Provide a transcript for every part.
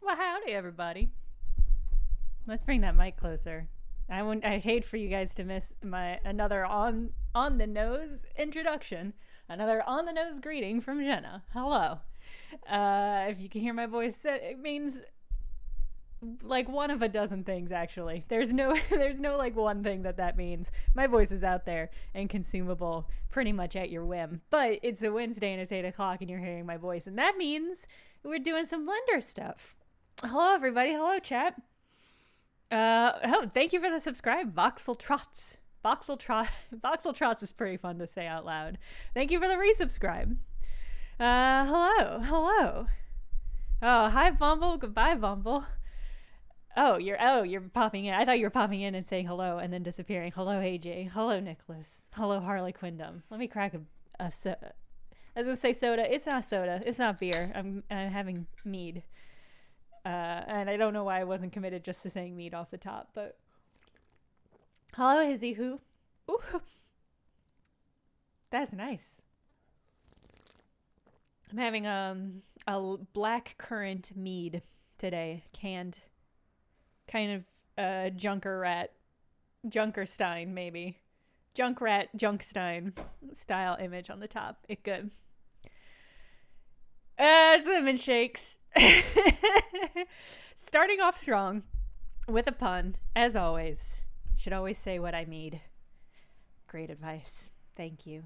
Well, howdy, everybody. Let's bring that mic closer. I hate for you guys to miss my another on the nose introduction, another on the nose greeting from Jenna. Hello. If you can hear my voice, it means like one of a dozen things. Actually, there's no there's no like one thing that means. My voice is out there and consumable pretty much at your whim. But it's a Wednesday and it's 8 o'clock and you're hearing my voice, and that means we're doing some Blender stuff. Hello, everybody. Hello, chat. Thank you for the subscribe, Voxel Trots. Voxel Trots is pretty fun to say out loud. Thank you for the resubscribe. Hello. Oh, hi, Bumble. Goodbye, Bumble. You're popping in. I thought you were popping in and saying hello and then disappearing. Hello, AJ. Hello, Nicholas. Hello, Harley Quindom. Let me crack a soda. I was gonna say soda. It's not soda. It's not beer. I'm having mead. And I don't know why I wasn't committed just to saying meat off the top, but hello, Hizzy Who. Ooh, that's nice. I'm having a black currant mead today, canned, kind of Junkerstein maybe, Junkstein style image on the top. It good. Cinnamon shakes. Starting off strong with a pun, as always. Should always say what I need. Great advice. Thank you.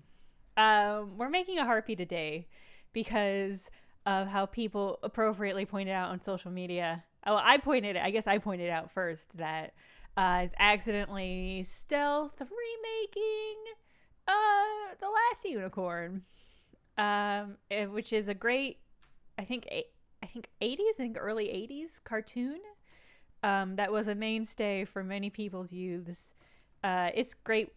We're making a HARPY today because of how people appropriately pointed out on social media. Oh, I guess I pointed out first that is accidentally stealth remaking The Last Unicorn. Which is a great, I think 80s, early 80s cartoon that was a mainstay for many people's youths. It's great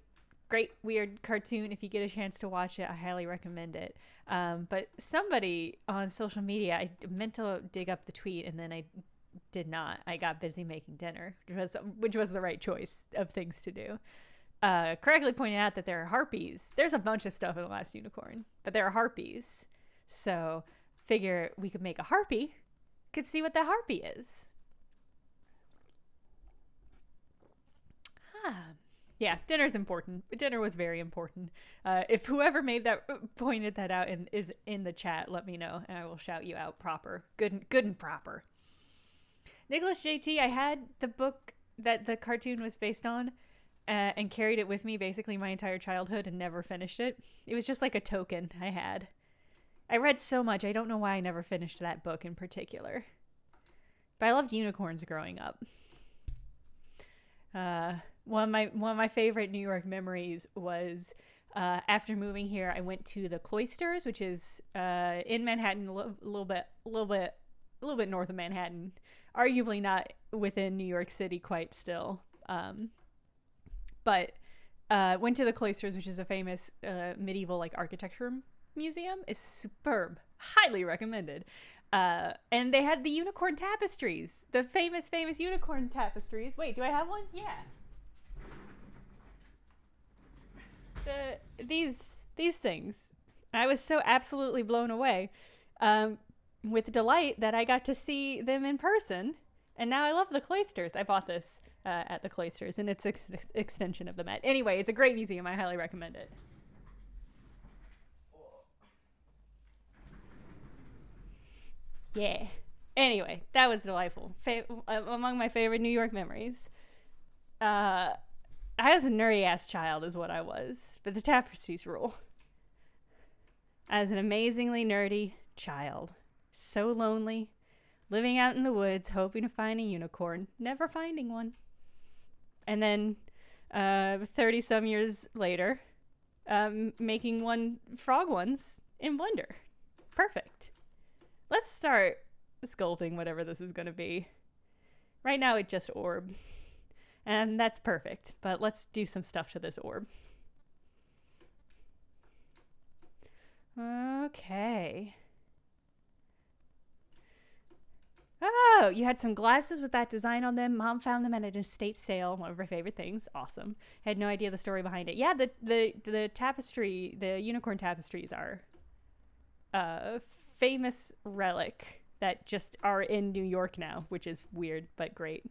weird cartoon. If you get a chance to watch it, I highly recommend it. But somebody on social media, I meant to dig up the tweet and then I did not. I got busy making dinner, which was the right choice of things to do. Correctly pointed out that there are harpies. There's a bunch of stuff in The Last Unicorn, but there are harpies. So figure we could make a harpy, could see what the harpy is. Yeah, dinner's important. Dinner was very important. If whoever pointed that out and is in the chat, let me know and I will shout you out proper. Good and proper. Nicholas JT, I had the book that the cartoon was based on. And carried it with me basically my entire childhood and never finished it. It was just like a token I had. I read so much, I don't know why I never finished that book in particular. But I loved unicorns growing up. One of my favorite New York memories was after moving here, I went to the Cloisters, which is in Manhattan, a little bit north of Manhattan. Arguably not within New York City quite still. But went to the Cloisters, which is a famous medieval like architecture museum. It's superb, highly recommended. And they had the unicorn tapestries, the famous unicorn tapestries. Wait, do I have one? Yeah. These things. I was so absolutely blown away with delight that I got to see them in person. And now I love the Cloisters. I bought this at the Cloisters, and it's extension of the Met. Anyway, it's a great museum. I highly recommend it. Yeah. Anyway, that was delightful. Among my favorite New York memories. I was a nerdy-ass child is what I was, but the tapestries rule. I was an amazingly nerdy child. So lonely. Living out in the woods, hoping to find a unicorn, never finding one. And then 30-some years later, making frog ones in Blender. Perfect. Let's start sculpting whatever this is going to be. Right now, it just orb. And that's perfect, but let's do some stuff to this orb. Okay. Oh, you had some glasses with that design on them. Mom found them at an estate sale. One of her favorite things. Awesome. Had no idea the story behind it. Yeah, the tapestry, the unicorn tapestries are a famous relic that just are in New York now, which is weird but great.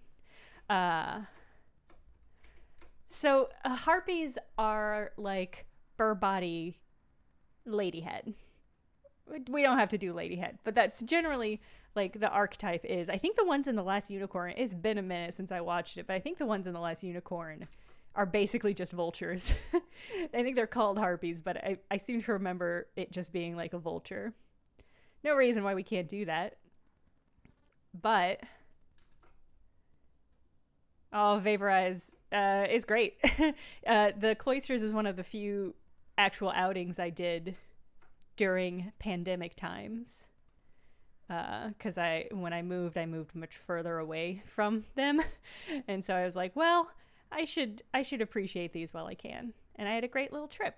So harpies are like fur body ladyhead. We don't have to do ladyhead, but that's generally like the archetype is. I think the ones in The Last Unicorn, it's been a minute since I watched it, but I think the ones in The Last Unicorn are basically just vultures. I think they're called harpies, but I seem to remember it just being like a vulture. No reason why we can't do that. But Vaporize is great. The Cloisters is one of the few actual outings I did during pandemic times. Because when I moved much further away from them. And so I was like, well, I should appreciate these while I can. And I had a great little trip.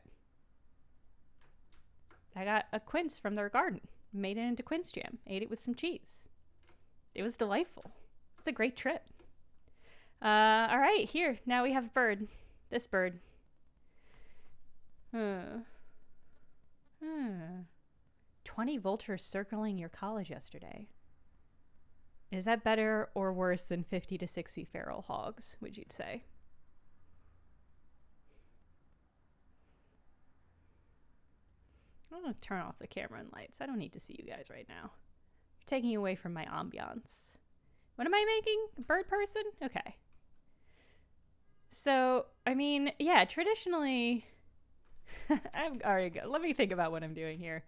I got a quince from their garden, made it into quince jam, ate it with some cheese. It was delightful. It's a great trip. All right, here. Now we have a bird. This bird. 20 vultures circling your college yesterday. Is that better or worse than 50 to 60 feral hogs, would you say? I'm going to turn off the camera and lights. I don't need to see you guys right now. You're taking away from my ambiance. What am I making? A bird person? Okay. So, I mean, yeah, traditionally... Let me think about what I'm doing here.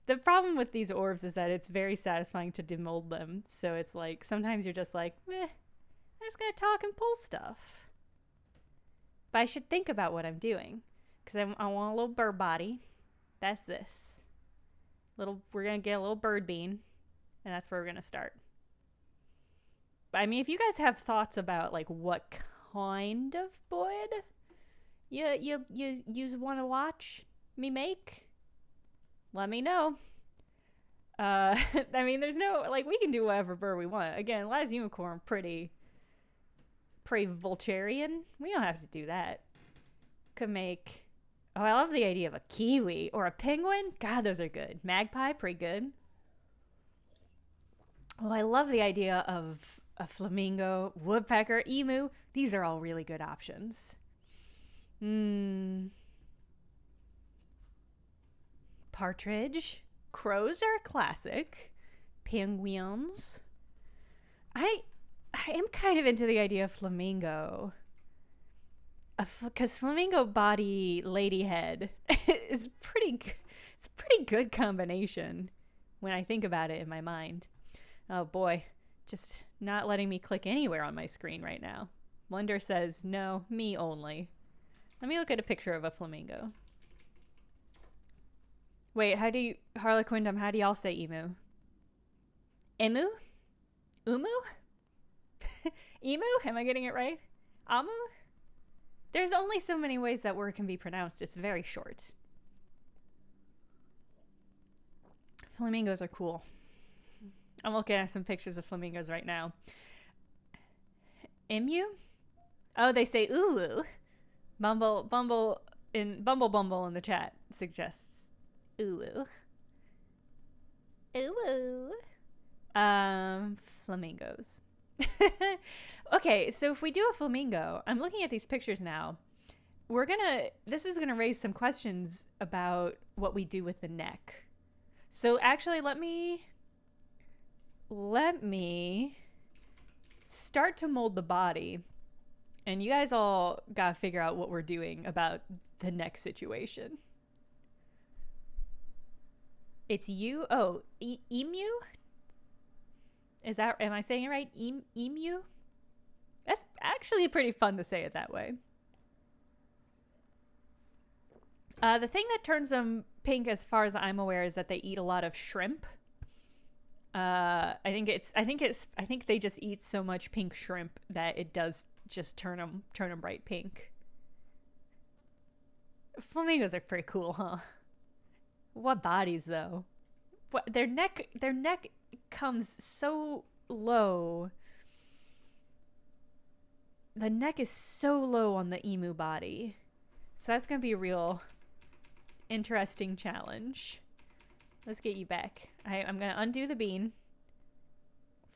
The problem with these orbs is that it's very satisfying to demold them. So it's like, sometimes you're just like, I'm just going to talk and pull stuff. But I should think about what I'm doing. Because I want a little bird body. That's this. We're going to get a little bird bean. And that's where we're going to start. But I mean, if you guys have thoughts about like what kind of board you want to watch me make, let me know. I mean, there's no, like, we can do whatever bird we want. Again, Last Unicorn, pretty vulturian. We don't have to do that. Could make, I love the idea of a kiwi or a penguin. God, those are good. Magpie, pretty good. Oh, I love the idea of a flamingo, woodpecker, emu. These are all really good options. Partridge. Crows are a classic. Penguins. I am kind of into the idea of flamingo. Because flamingo body lady head is it's a pretty good combination when I think about it in my mind. Oh boy, just not letting me click anywhere on my screen right now. Blender says, no, me only. Let me look at a picture of a flamingo. Wait, Harlequindom, how do y'all say emu? Emu? Umu? Emu? Am I getting it right? Amu? There's only so many ways that word can be pronounced. It's very short. Flamingos are cool. I'm looking at some pictures of flamingos right now. Emu? Oh, they say ooh. Bumble in the chat suggests ooh. Ooh. Flamingos. Okay, so if we do a flamingo, I'm looking at these pictures now. This is gonna raise some questions about what we do with the neck. So actually, let me start to mold the body, and you guys all gotta figure out what we're doing about the neck situation. It's you. Oh, emu. Am I saying it right? Emu? That's actually pretty fun to say it that way. The thing that turns them pink, as far as I'm aware, is that they eat a lot of shrimp. I think they just eat so much pink shrimp that it does just turn them bright pink. Flamingos are pretty cool, huh? What bodies though? Their neck comes so low. The neck is so low on the emu body. So that's going to be a real interesting challenge. Let's get you back. I'm going to undo the bean.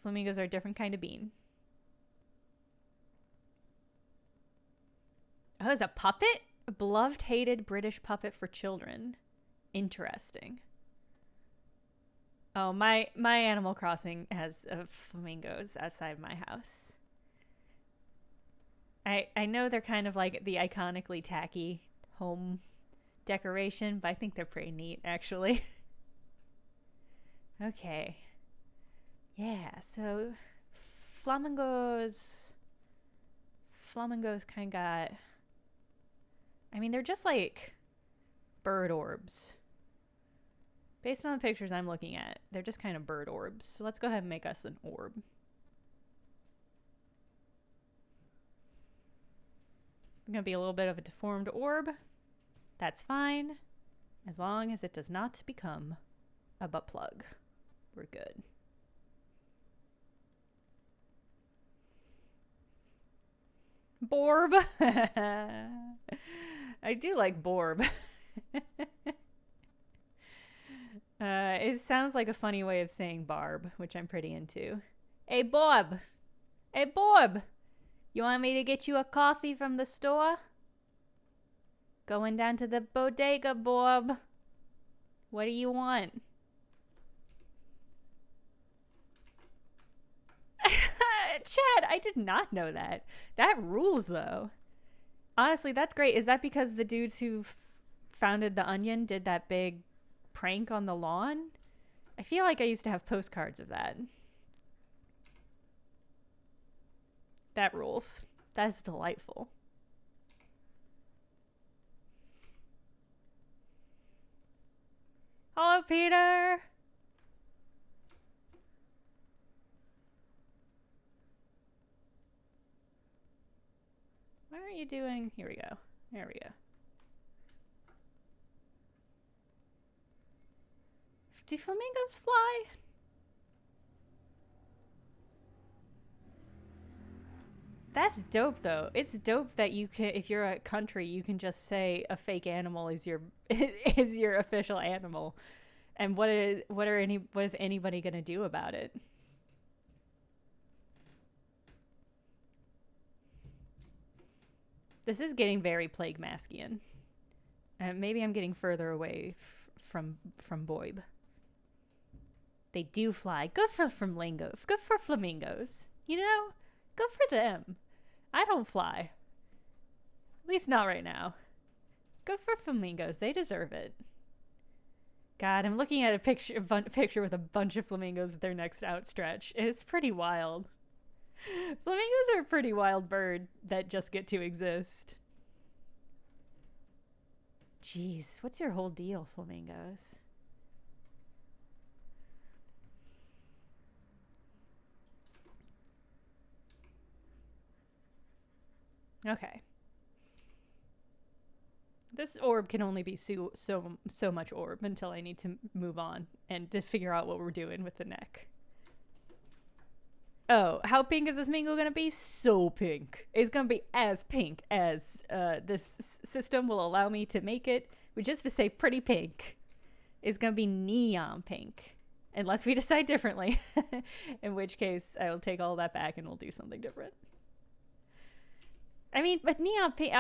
Flamingos are a different kind of bean. Oh, it's a puppet? A beloved, hated British puppet for children. Interesting. Oh, my Animal Crossing has flamingos outside my house. I know they're kind of like the iconically tacky home decoration, but I think they're pretty neat, actually. Okay. Yeah, so flamingos kind of got, I mean, they're just like bird orbs. Based on the pictures I'm looking at, they're just kind of bird orbs. So let's go ahead and make us an orb. It's going to be a little bit of a deformed orb. That's fine, as long as it does not become a butt plug. We're good. Borb. I do like Borb. It sounds like a funny way of saying Barb, which I'm pretty into. Hey, Bob. Hey, Bob. You want me to get you a coffee from the store? Going down to the bodega, Bob. What do you want? Chad, I did not know that. That rules, though. Honestly, that's great. Is that because the dudes who founded The Onion did that big prank on the lawn? I feel like I used to have postcards of that. That rules. That's delightful. Hello, Peter. Why aren't you doing? Here we go. There we go. Do flamingos fly? That's dope, though. It's dope that you can, if you're a country, you can just say a fake animal is your is your official animal, and what is anybody gonna do about it? This is getting very Plague Maskian. Maybe I'm getting further away from Boib. They do fly. Good for flamingos. Good for flamingos. You know, good for them. I don't fly. At least not right now. Good for flamingos. They deserve it. God, I'm looking at a picture with a bunch of flamingos with their necks outstretched. It's pretty wild. Flamingos are a pretty wild bird that just get to exist. Jeez, what's your whole deal, flamingos? Okay. This orb can only be so much orb until I need to move on and to figure out what we're doing with the neck. Oh, how pink is this mango gonna be? So pink. It's gonna be as pink as this system will allow me to make it, which is to say pretty pink. It's gonna be neon pink. Unless we decide differently. In which case, I will take all that back and we'll do something different. I mean, but neon pink,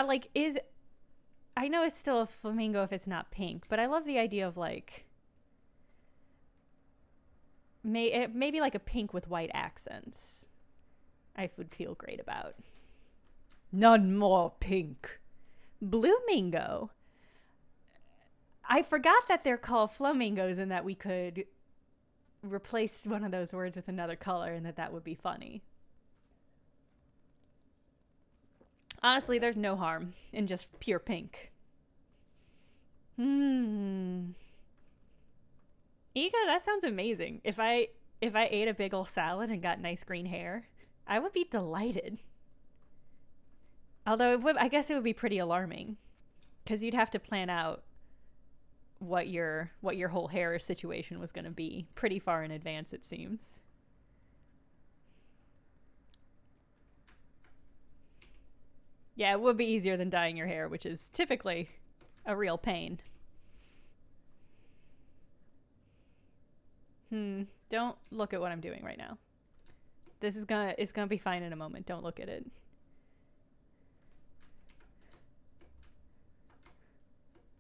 I know it's still a flamingo if it's not pink, but I love the idea of like, maybe like a pink with white accents. I would feel great about. None more pink. Bloomingo. I forgot that they're called flamingos and that we could replace one of those words with another color and that would be funny. Honestly, there's no harm in just pure pink. Ika, that sounds amazing. If I ate a big ol' salad and got nice green hair, I would be delighted. Although I guess it would be pretty alarming, because you'd have to plan out what your whole hair situation was going to be pretty far in advance, it seems. Yeah, it would be easier than dyeing your hair, which is typically a real pain. Don't look at what I'm doing right now. It's gonna be fine in a moment. Don't look at it.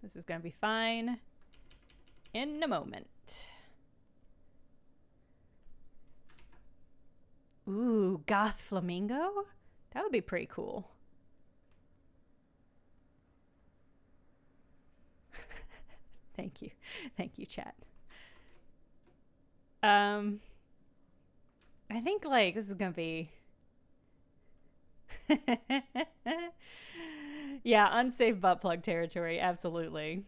This is gonna be fine in a moment. Ooh, goth flamingo? That would be pretty cool. Thank you. Thank you, chat. I think, like, this is gonna be... Yeah, unsafe butt plug territory, absolutely.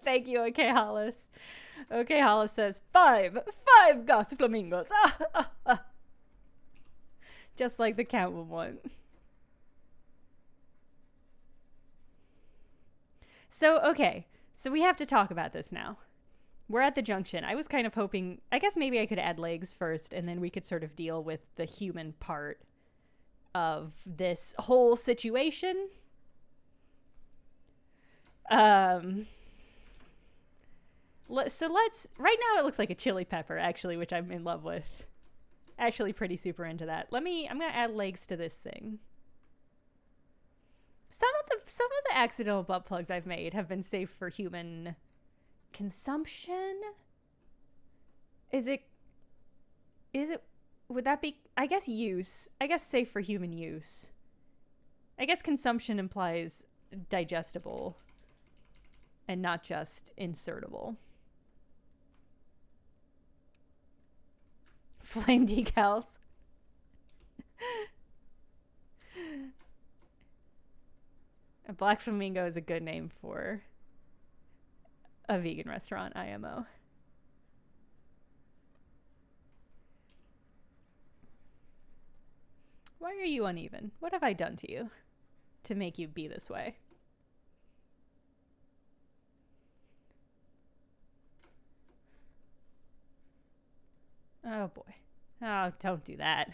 Thank you, OK Hollis. OK Hollis says, five goth flamingos. Just like the count would want. So, okay. So we have to talk about this now. We're at the junction. I was kind of hoping, I guess maybe I could add legs first, and then we could sort of deal with the human part of this whole situation. So let's, right now it looks like a chili pepper, actually, which I'm in love with. Actually pretty super into that. I'm gonna add legs to this thing. Some of the accidental butt plugs I've made have been safe for human consumption. Would that be, I guess safe for human use. I guess consumption implies digestible and not just insertable. Flame decals. A Black Flamingo is a good name for a vegan restaurant, IMO. Why are you uneven? What have I done to you to make you be this way? Oh boy. Oh, don't do that.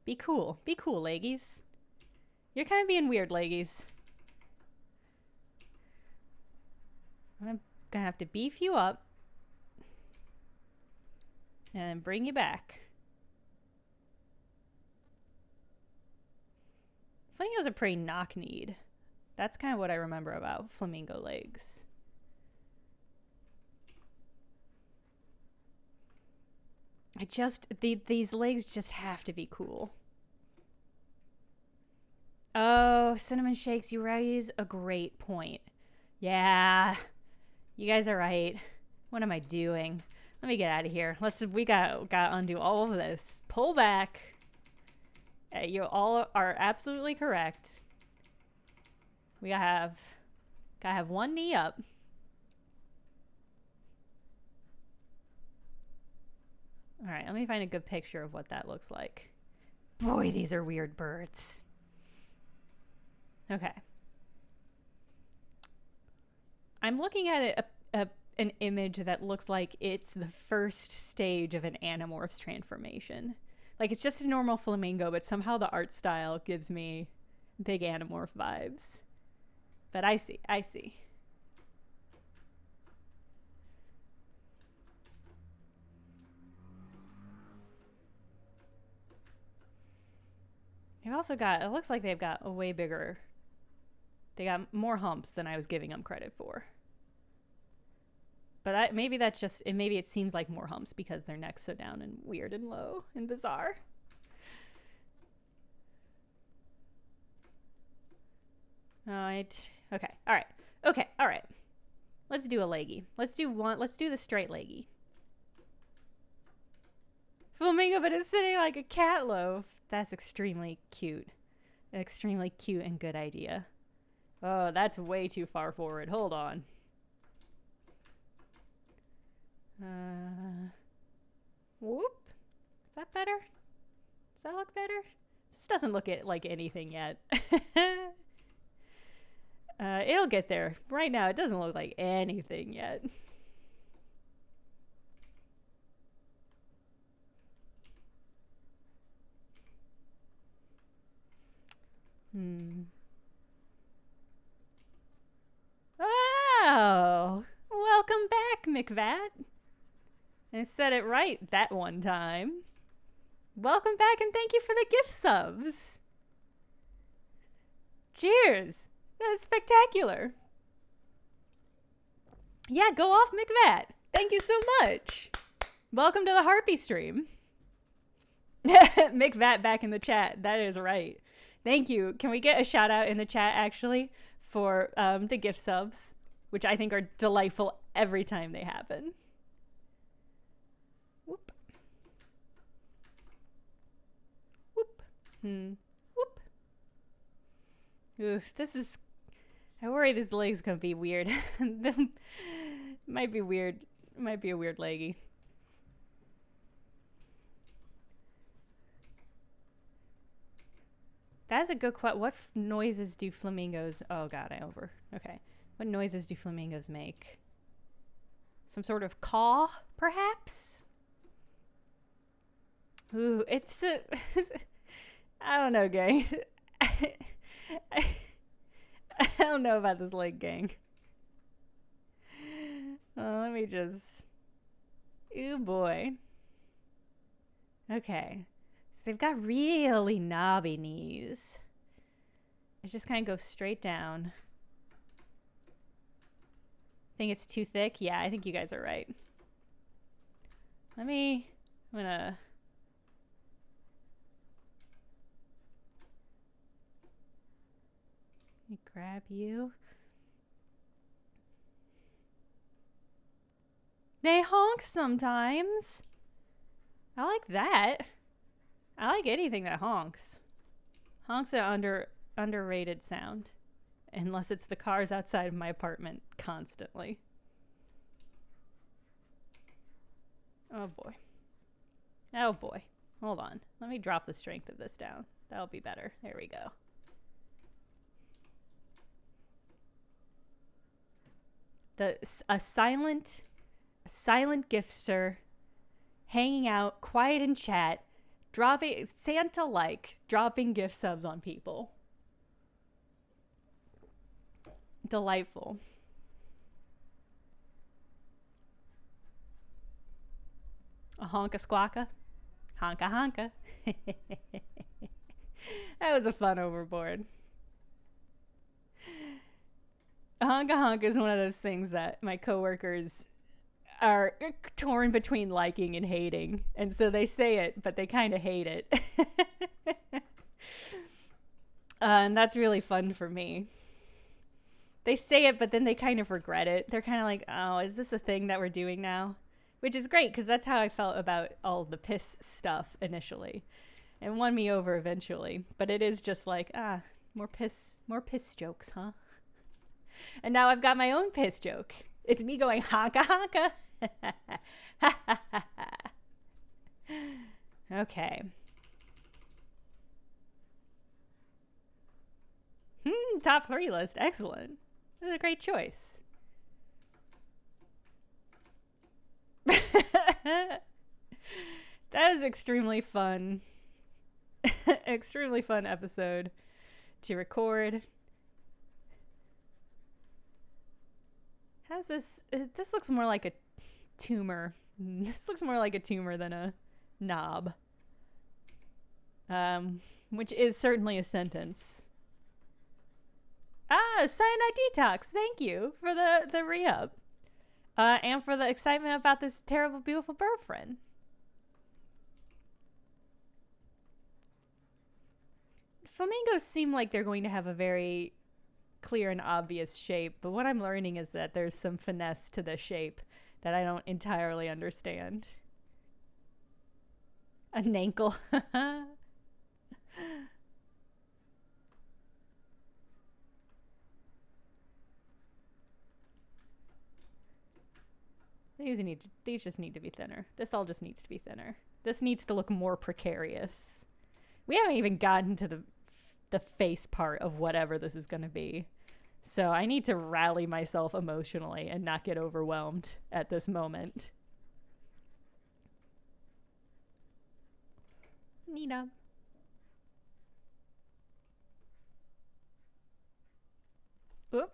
Be cool. Be cool, leggies. You're kind of being weird, leggies. I'm gonna have to beef you up and bring you back. Flamingos are pretty knock-kneed. That's kind of what I remember about flamingo legs. These legs just have to be cool. Oh, cinnamon shakes, you raise a great point. Yeah, you guys are right. What am I doing? Let me get out of here. We gotta undo all of this. Pull back. You all are absolutely correct. We gotta have one knee up. All right, let me find a good picture of what that looks like. Boy, these are weird birds. Okay. I'm looking at an image that looks like it's the first stage of an Animorphs transformation. Like, it's just a normal flamingo, but somehow the art style gives me big Animorph vibes. But I see. They've also got, it looks like they've got a way bigger, they got more humps than I was giving them credit for. But maybe that's just, maybe it seems like more humps because their neck's so down and weird and low and bizarre. Okay, all right. Let's do a leggy. Let's do the straight leggy. Flamingo, but it's sitting like a cat loaf. That's extremely cute. An extremely cute and good idea. Oh, that's way too far forward. Hold on. Whoop. Is that better? Does that look better? This doesn't look like anything yet. It'll get there. Right now, it doesn't look like anything yet. Oh, welcome back, McVat. I said it right that one time. Welcome back and thank you for the gift subs. Cheers. That's spectacular. Yeah, go off, McVat. Thank you so much. Welcome to the Harpy stream. McVat back in the chat. That is right. Thank you. Can we get a shout out in the chat, actually, for the gift subs, which I think are delightful every time they happen. Whoop. Whoop. Whoop. Oof, this is... I worry this leg's gonna be weird. Might be weird. Might be a weird leggy. That's a good question. What noises do flamingos... Oh god, Okay. What noises do flamingos make? Some sort of caw, perhaps? Ooh, it's a... I don't know, gang. I don't know about this leg, gang. Let me just... Ooh, boy. Okay. So they've got really knobby knees. It just kind of goes straight down. Think it's too thick? Yeah, I think you guys are right. I'm gonna... Let me grab you. They honk sometimes. I like that. I like anything that honks. Honk's an underrated sound. Unless it's the cars outside of my apartment constantly. Oh boy. Oh boy. Hold on. Let me drop the strength of this down. That'll be better. There we go. A silent giftster hanging out, quiet in chat, dropping Santa-like, dropping gift subs on people. Delightful. A honka squawka. Honka honka. That was a fun overboard. A honka honka is one of those things that my coworkers are torn between liking and hating. And so they say it, but they kind of hate it. And that's really fun for me. They say it, but then they kind of regret it. They're kind of like, oh, is this a thing that we're doing now? Which is great, because that's how I felt about all the piss stuff initially. It won me over eventually. But it is just like, more piss jokes, huh? And now I've got my own piss joke. It's me going, honka honka. Okay. Top 3 list. Excellent. This is a great choice. That is extremely fun. Extremely fun episode to record. How's this? This looks more like a tumor. This looks more like a tumor than a knob. Which is certainly a sentence. Cyanide Detox. Thank you for the re-up. And for the excitement about this terrible, beautiful bird friend. Flamingos seem like they're going to have a very clear and obvious shape, but what I'm learning is that there's some finesse to the shape that I don't entirely understand. A nankle. These just need to be thinner. This all just needs to be thinner. This needs to look more precarious. We haven't even gotten to the face part of whatever this is going to be. So I need to rally myself emotionally and not get overwhelmed at this moment. Nina. Oop.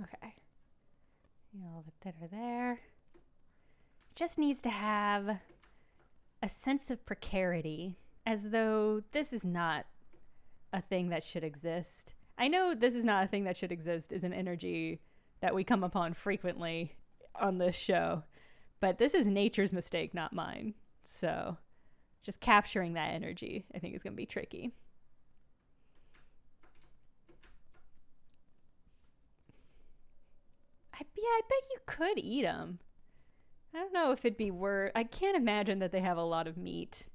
Okay. A little bit thinner there. Just needs to have a sense of precarity, as though this is not a thing that should exist. I know this is not a thing that should exist is an energy that we come upon frequently on this show, but this is nature's mistake, not mine. So just capturing that energy, I think, is going to be tricky. I bet you could eat them. I don't know if it'd be worth. I can't imagine that they have a lot of meat.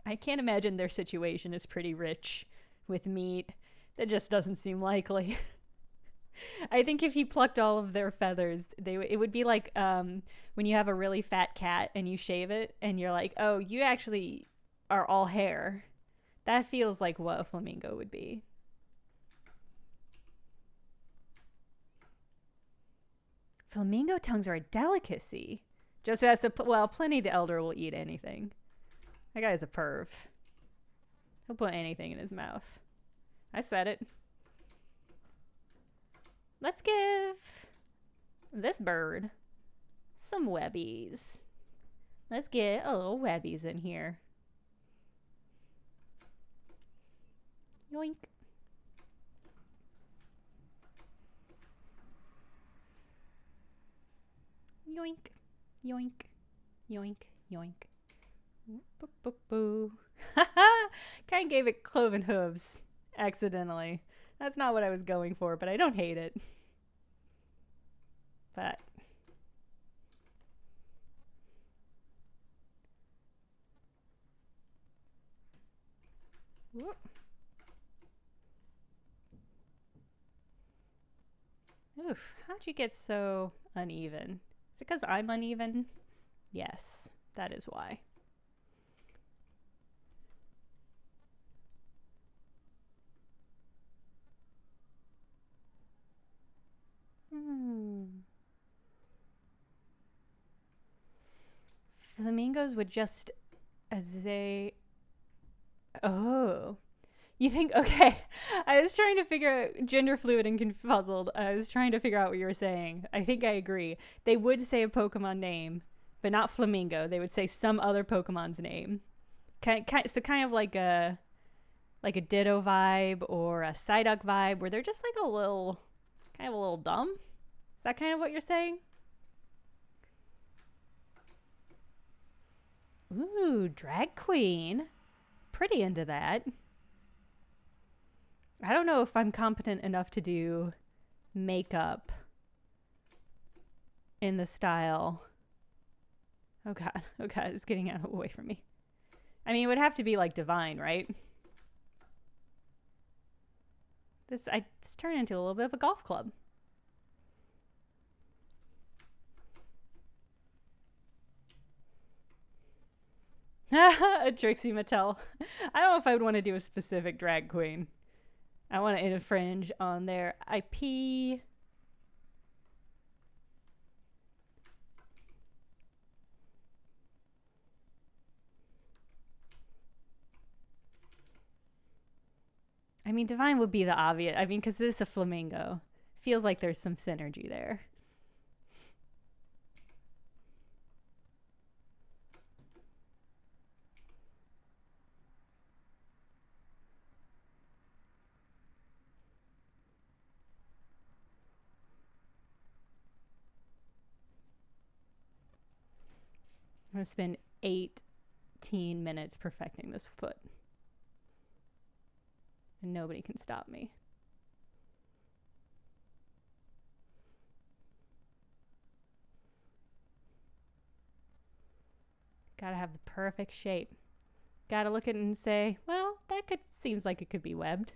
I can't imagine their situation is pretty rich with meat. That just doesn't seem likely. I think if you plucked all of their feathers, it would be like when you have a really fat cat and you shave it and you're like, oh, you actually are all hair. That feels like what a flamingo would be. Flamingo tongues are a delicacy. Just as well, Pliny the Elder will eat anything. That guy's a perv. He'll put anything in his mouth. I said it. Let's give this bird some webbies. Let's get a little webbies in here. Yoink. Yoink. Yoink. Yoink. Yoink. Boo, boo, boo. Kind of gave it cloven hooves accidentally. That's not what I was going for, but I don't hate it. But whoop. Oof, how'd you get so uneven? Is it because I'm uneven? Yes, that is why. Flamingos would just, as they... Oh. You think, okay, I was trying to figure out, gender fluid and confuzzled, I was trying to figure out what you were saying. I think I agree. They would say a Pokemon name, but not flamingo. They would say some other Pokemon's name. So kind of like a Ditto vibe or a Psyduck vibe, where they're just like a little dumb. Is that kind of what you're saying? Ooh, drag queen. Pretty into that. I don't know if I'm competent enough to do makeup in the style. Oh god, it's getting away from me. I mean, it would have to be like Divine, right? It's turned into a little bit of a golf club. A Trixie Mattel. I don't know if I would want to do a specific drag queen. I want to infringe on their IP. I mean, Divine would be the obvious. I mean, because this is a flamingo. Feels like there's some synergy there. I'm going to spend 18 minutes perfecting this foot. And nobody can stop me. Gotta have the perfect shape. Gotta look at it and say, well, that seems like it could be webbed.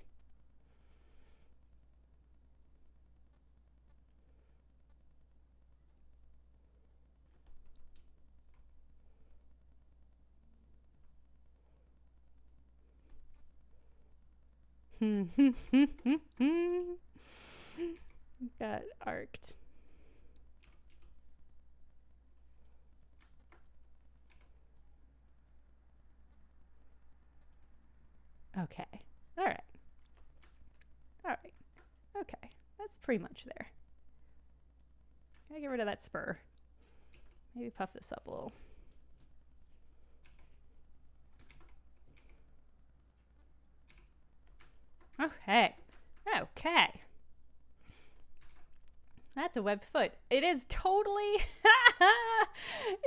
Got arced. Okay. All right. Okay. That's pretty much there. Gotta get rid of that spur. Maybe puff this up a little. Okay. Okay. That's a webbed foot. It is totally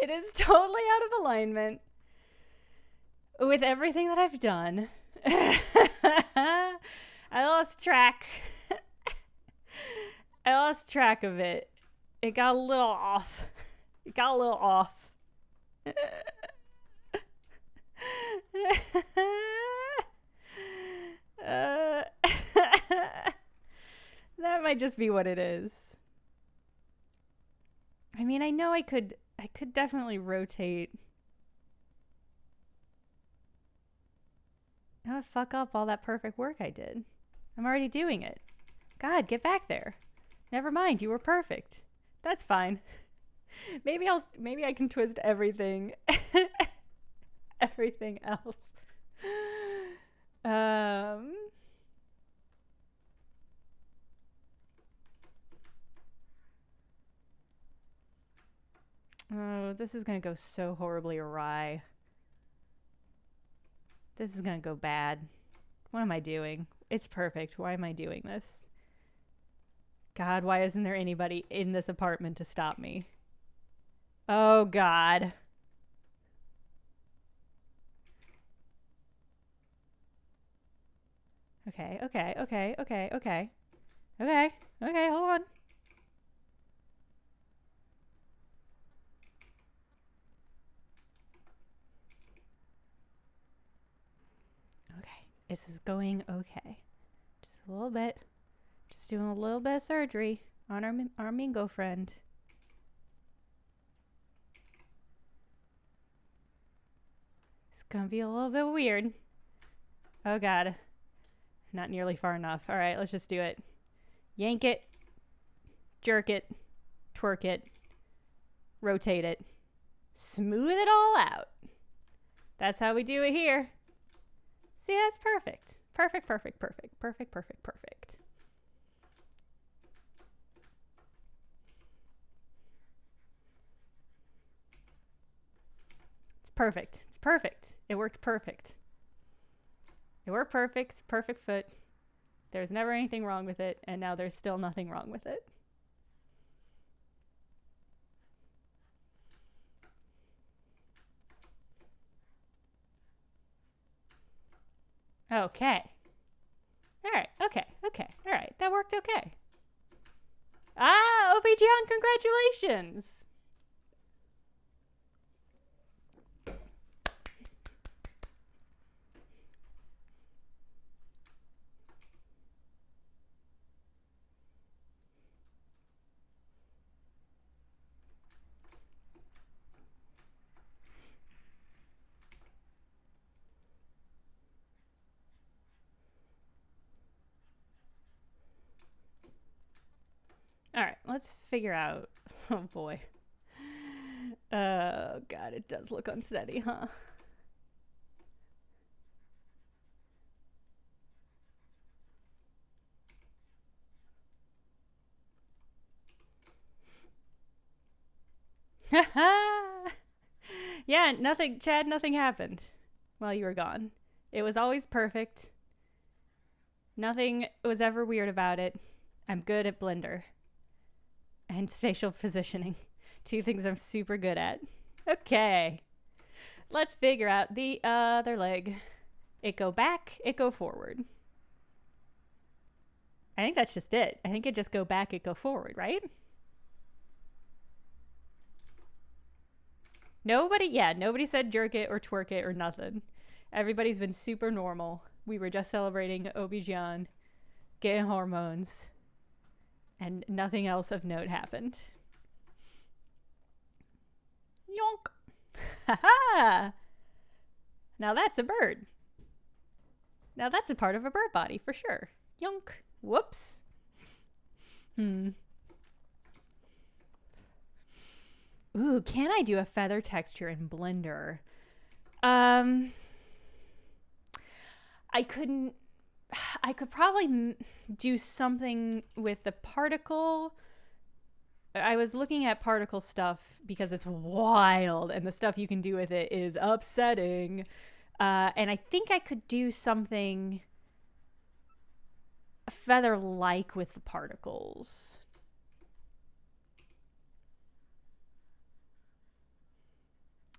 it is totally out of alignment with everything that I've done. I lost track. I lost track of it. It got a little off. It got a little off. That might just be what it is. I mean, I know I could definitely rotate. I would fuck up all that perfect work I did. I'm already doing it. God, get back there. Never mind, you were perfect. That's fine. Maybe I can twist everything. Everything else. Oh, this is gonna go so horribly awry. This is gonna go bad. What am I doing? It's perfect. Why am I doing this? God, why isn't there anybody in this apartment to stop me? Oh, God. Okay, okay, okay, okay, okay. Okay, okay, hold on. Okay, this is going okay. Just a little bit. Just doing a little bit of surgery on our Mingo friend. It's gonna be a little bit weird. Oh, God. Not nearly far enough. All right, let's just do it. Yank it. Jerk it. Twerk it. Rotate it. Smooth it all out. That's how we do it here. See, that's perfect. Perfect, perfect, perfect. Perfect, perfect, perfect. It's perfect. It's perfect. It worked perfect. It worked perfect. It's a perfect foot. There's never anything wrong with it, and now there's still nothing wrong with it. Okay. All right. Okay. Okay. All right. That worked okay. Ah, OB-GYN, congratulations. All right, let's figure out. Oh boy. Oh God, it does look unsteady, huh? Yeah, nothing, Chad, nothing happened while you were gone. It was always perfect. Nothing was ever weird about it. I'm good at Blender and spatial positioning. Two things I'm super good at. Okay. Let's figure out the other leg. It go back, it go forward. I think that's just it. I think it just go back, it go forward, right? Nobody said jerk it or twerk it or nothing. Everybody's been super normal. We were just celebrating OB-GYN, getting hormones, and nothing else of note happened. Yonk. Ha-ha! Now that's a bird. Now that's a part of a bird body for sure. Yonk. Whoops. Ooh, can I do a feather texture in Blender? I couldn't I could probably do something with the particle. I was looking at particle stuff because it's wild and the stuff you can do with it is upsetting. And I think I could do something feather-like with the particles.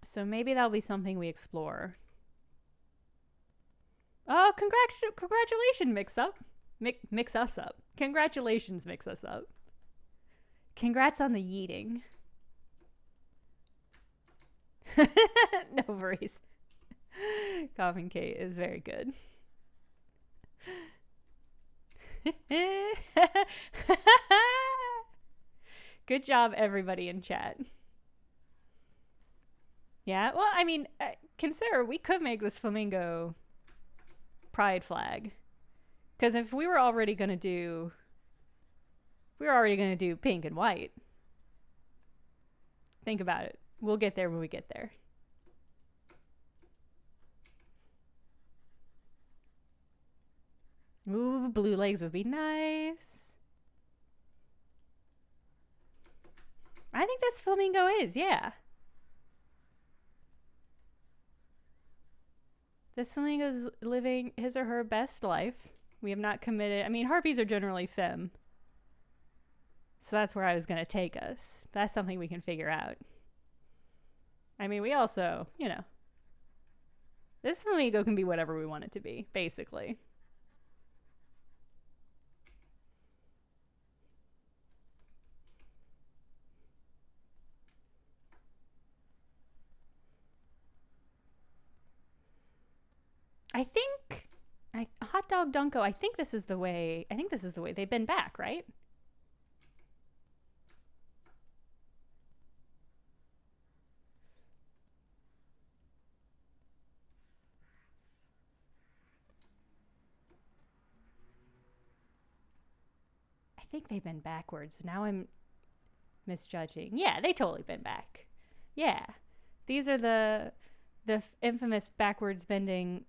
So maybe that'll be something we explore. Oh, congratulations, Mix Up. Mix Us Up. Congratulations, Mix Us Up. Congrats on the yeeting. No worries. Coughing Kate is very good. Good job, everybody in chat. Yeah, well, I mean, consider we could make this flamingo pride flag. Because if we were already going to do... We were already going to do pink and white. Think about it. We'll get there when we get there. Ooh, blue legs would be nice. I think this flamingo is, yeah. This flamingo's living his or her best life. We have not committed... I mean, harpies are generally femme. So that's where I was going to take us. That's something we can figure out. I mean, we also, you know... This flamingo can be whatever we want it to be, basically. I think... Hot Dog Dunko, I think this is the way... I think this is the way they've been back, right? I think they've been backwards. Now I'm misjudging. Yeah, they totally been back. Yeah. These are the infamous backwards bending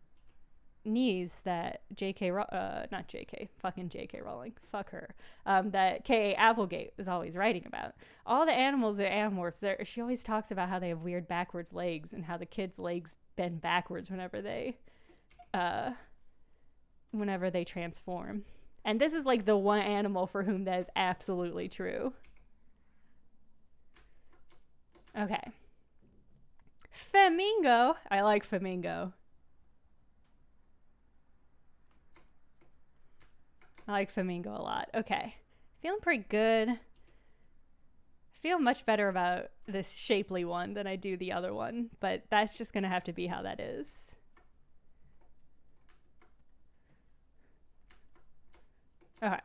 knees that not JK, fucking JK Rowling, fuck her, that K.A. Applegate is always writing about. All the animals that Animorphs, she always talks about how they have weird backwards legs and how the kids' legs bend backwards whenever they transform. And this is like the one animal for whom that is absolutely true. Okay. Flamingo. I like flamingo. I like flamingo a lot. Okay. Feeling pretty good. I feel much better about this shapely one than I do the other one, but that's just going to have to be how that is. Okay.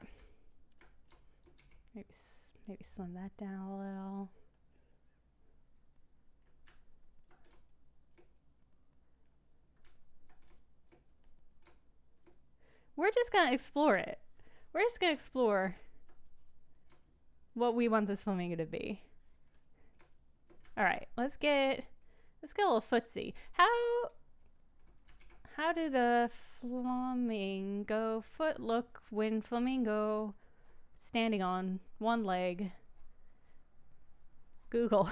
Maybe slim that down a little. We're just going to explore it. We're just going to explore what we want this flamingo to be. All right, let's get a little footsie. How do the flamingo foot look when flamingo standing on one leg? Google.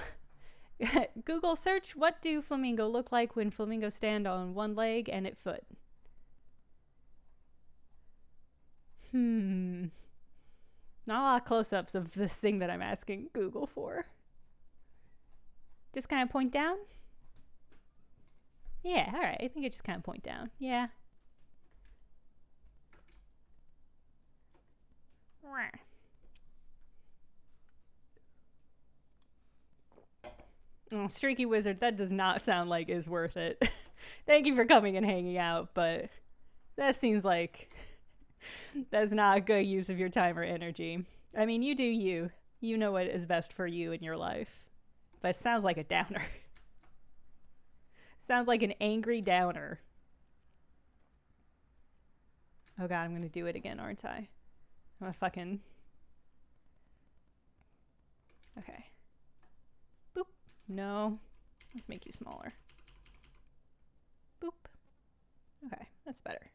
Google search, what do flamingo look like when flamingo stand on one leg and it foot? Not a lot of close-ups of this thing that I'm asking Google for. Just kind of point down? Yeah, all right. I think it just kind of point down. Yeah. Oh, Streaky Wizard, that does not sound like is worth it. Thank you for coming and hanging out, but that seems like that's not a good use of your time or energy. I mean, you do you. You know what is best for you in your life. But it sounds like a downer. Sounds like an angry downer. Oh god, I'm gonna do it again, aren't I? I'm gonna fucking... Okay. Boop. No. Let's make you smaller. Boop. Okay, that's better.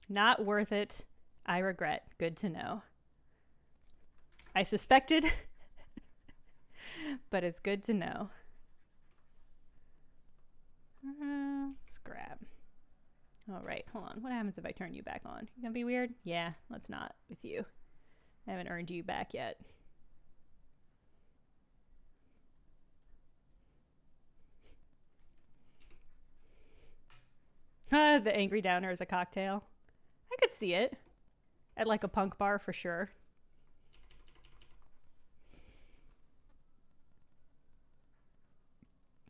Not worth it. I regret. Good to know. I suspected, but it's good to know. Let's grab. All right, hold on. What happens if I turn you back on? You gonna be weird? Yeah, let's not with you. I haven't earned you back yet. The Angry Downer is a cocktail. I could see it. At like a punk bar for sure.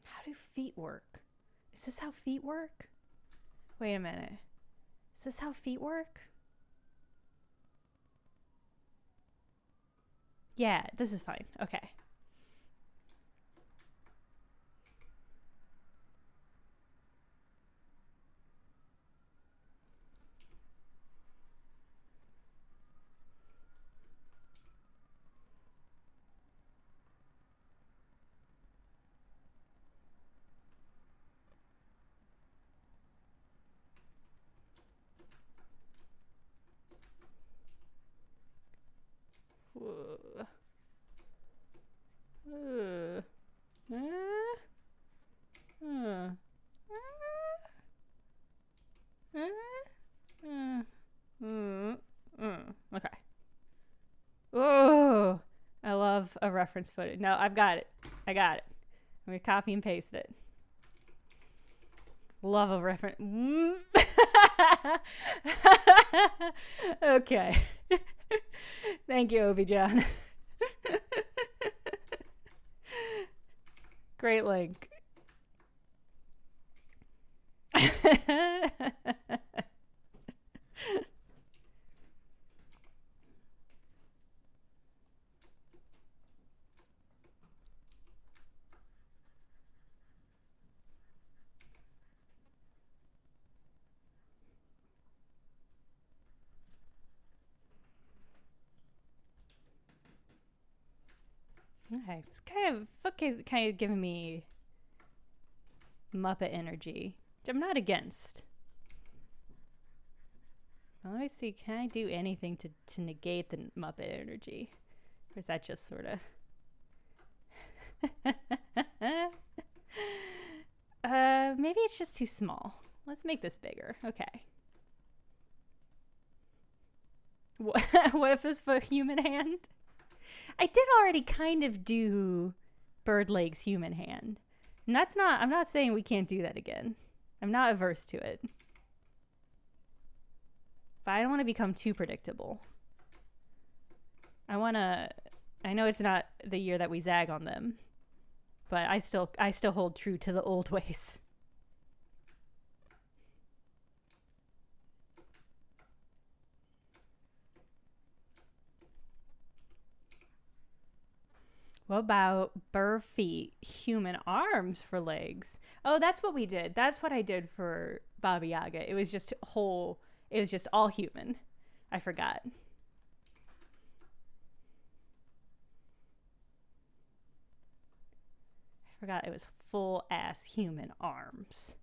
How do feet work? Is this how feet work? Wait a minute. Is this how feet work? Yeah, this is fine. Okay. Okay. Oh, I love a reference footage. No, I've got it. I got it. I'm gonna copy and paste it. Love a reference. Okay. Thank you, Obi-John. Great link. Okay, it's kind of giving me Muppet energy, which I'm not against. Let me see, can I do anything to negate the Muppet energy? Or is that just sort of... maybe it's just too small. Let's make this bigger. Okay. What if this was a human hand? I did already kind of do bird legs human hand. And that's not, I'm not saying we can't do that again. I'm not averse to it. But I don't want to become too predictable. I know it's not the year that we zag on them, but I still hold true to the old ways. What about bird feet, human arms for legs? Oh, that's what we did. That's what I did for Baba Yaga. It was just all human. I forgot. It was full ass human arms.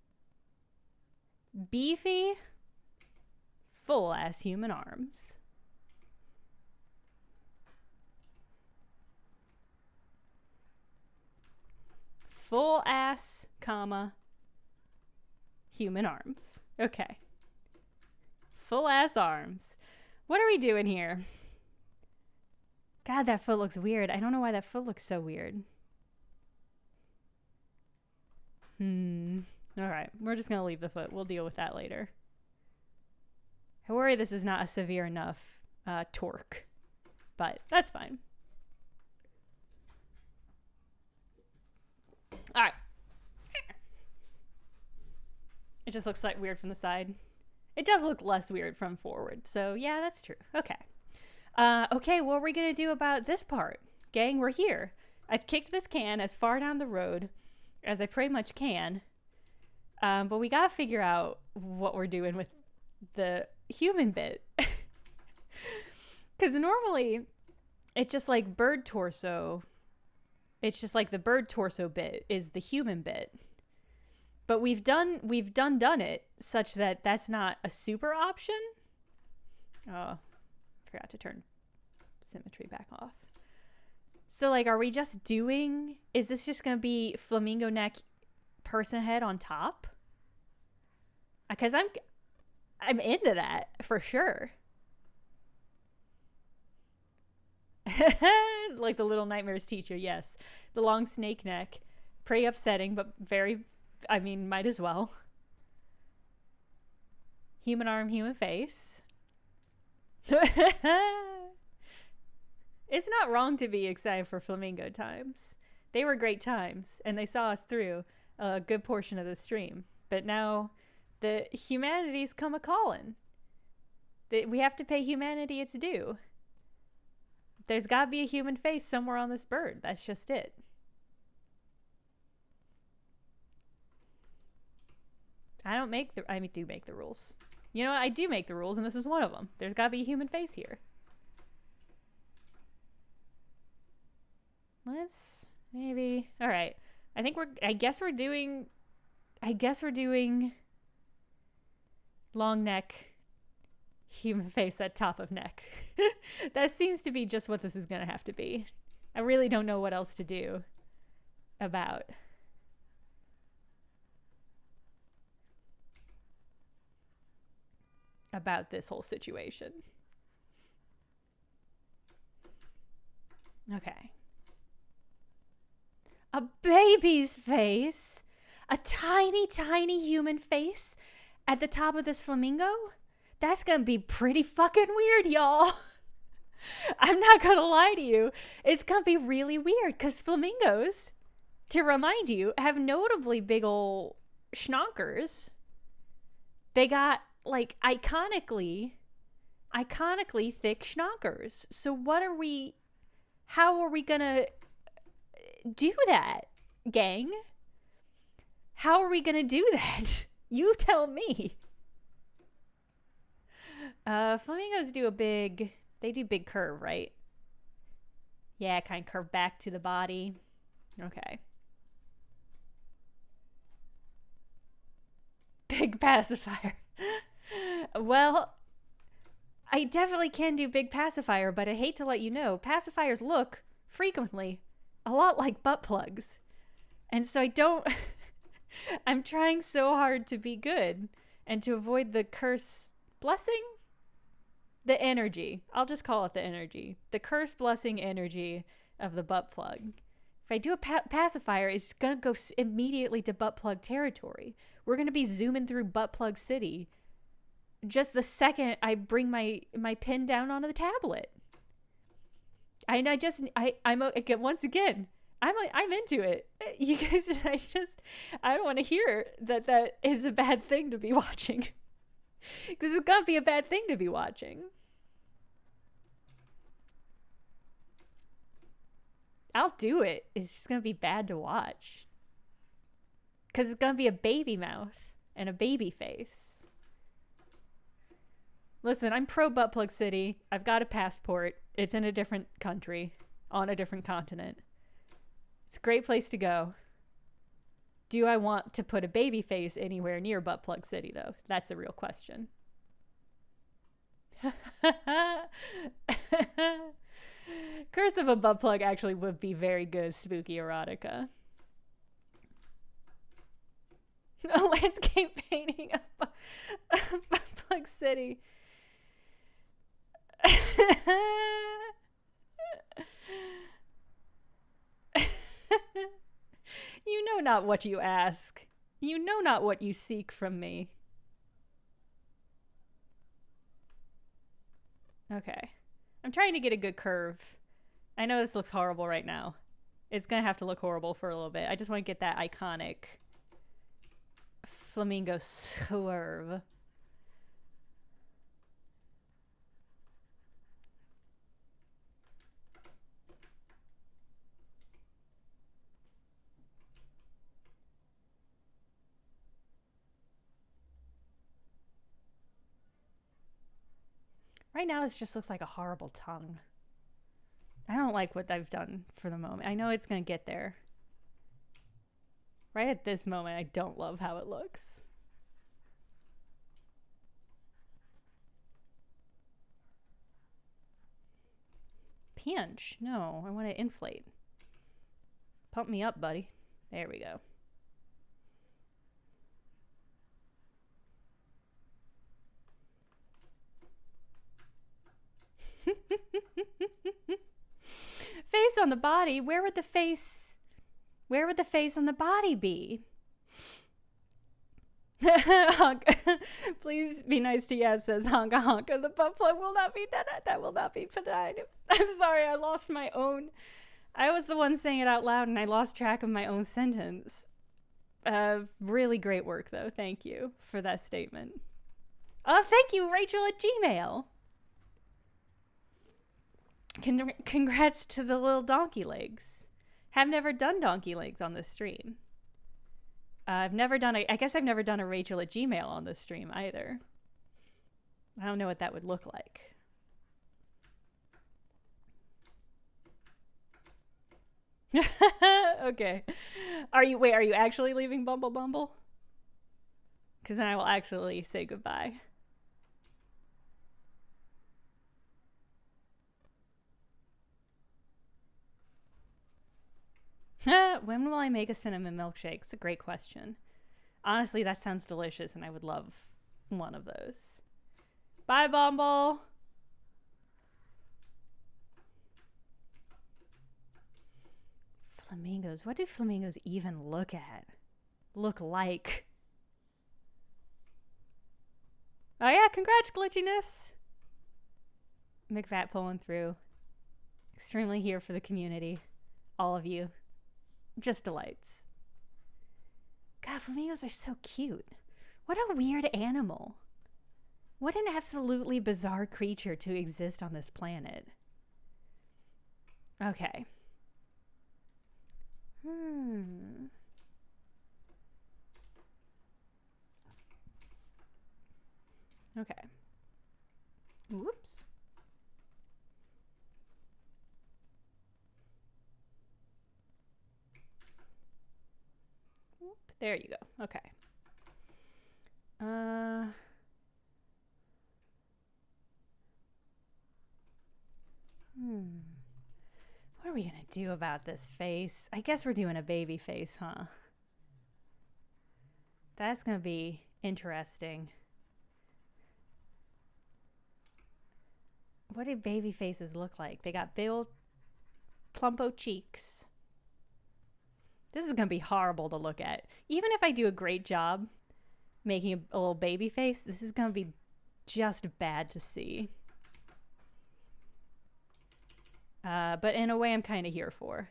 Beefy, full ass human arms. Full ass, comma, human arms. Okay. Full ass arms. What are we doing here? God, that foot looks weird. I don't know why that foot looks so weird. Alright, we're just going to leave the foot. We'll deal with that later. I worry this is not a severe enough torque. But that's fine. Alright. It just looks like weird from the side. It does look less weird from forward. So yeah, that's true. Okay. Okay, what are we going to do about this part? Gang, we're here. I've kicked this can as far down the road as I pretty much can. But we got to figure out what we're doing with the human bit. Because normally, it's just like bird torso. It's just like the bird torso bit is the human bit. But we've done it such that that's not a super option. Oh, forgot to turn symmetry back off. So, like, are we just doing... Is this just going to be flamingo neck person head on top? Because I'm into that, for sure. Like the Little Nightmares teacher, yes. The long snake neck. Pretty upsetting, but very... I mean, might as well. Human arm, human face. It's not wrong to be excited for flamingo times. They were great times, and they saw us through a good portion of the stream. But now the humanity's come a-calling. We have to pay humanity its due. There's got to be a human face somewhere on this bird. That's just it. I do make the rules. You know what? I do make the rules, and this is one of them. There's got to be a human face here. Let's maybe... All right. I guess we're doing long neck, human face at top of neck. That seems to be just what this is going to have to be. I really don't know what else to do about this whole situation. Okay. A baby's face? A tiny, tiny human face at the top of this flamingo? That's gonna be pretty fucking weird, y'all. I'm not gonna lie to you. It's gonna be really weird because flamingos, to remind you, have notably big ol' schnonkers. They got, like, iconically thick schnonkers. So how are we gonna do that, gang? How are we gonna do that? You tell me. Flamingos do big curve, right? Yeah, kind of curve back to the body. Okay. Big pacifier. Well, I definitely can do big pacifier, but I hate to let you know, pacifiers look frequently a lot like butt plugs. And so I'm trying so hard to be good and to avoid the curse blessing? The energy. I'll just call it the energy. The curse blessing energy of the butt plug. If I do a pacifier, it's going to go immediately to butt plug territory. We're going to be zooming through butt plug city just the second I bring my pin down onto the tablet. I'm once again, I'm into it. You guys, I don't want to hear that is a bad thing to be watching. Because it's gonna be a bad thing to be watching. I'll do it. It's just gonna be bad to watch. Because it's gonna be a baby mouth and a baby face. Listen, I'm pro butt plug city. I've got a passport. It's in a different country, on a different continent. It's a great place to go. Do I want to put a baby face anywhere near butt plug city, though? That's the real question. Curse of a butt plug actually would be very good spooky erotica. A landscape painting of butt plug city. You know not what you ask. You know not what you seek from me. Okay. I'm trying to get a good curve. I know this looks horrible right now. It's gonna have to look horrible for a little bit. I just want to get that iconic flamingo swerve. Right now, this just looks like a horrible tongue. I don't like what I've done for the moment. I know it's going to get there. Right at this moment, I don't love how it looks. hinge. No, I want to inflate. Pump me up, buddy. There we go. Face on the body? Where would the face on the body be? Please be nice to yes, says Honka Honka. The butt plug will not be denied. That will not be denied. I'm sorry, I lost my own. I was the one saying it out loud and I lost track of my own sentence. Really great work, though. Thank you for that statement. Oh, thank you, Rachel at Gmail. Congrats to the little donkey legs. Have never done donkey legs on this stream. I guess I've never done a Rachel at Gmail on this stream either. I don't know what that would look like. Okay. Are you actually leaving Bumble Bumble? Because then I will actually say goodbye. When will I make a cinnamon milkshake? It's a great question. Honestly, that sounds delicious and I would love one of those. Bye, Bumble. Flamingos. What do flamingos even look like? Oh yeah, congrats, glitchiness. McFat pulling through. Extremely here for the community. All of you. Just delights. God, flamingos are so cute. What a weird animal. What an absolutely bizarre creature to exist on this planet. Okay. Okay. Whoops. Whoop. There you go. Okay. What are we gonna do about this face? I guess we're doing a baby face, huh? That's gonna be interesting. What do baby faces look like? They got big old plumpo cheeks. This is gonna be horrible to look at. Even if I do a great job making a little baby face, this is gonna be just bad to see. But in a way I'm kind of here for.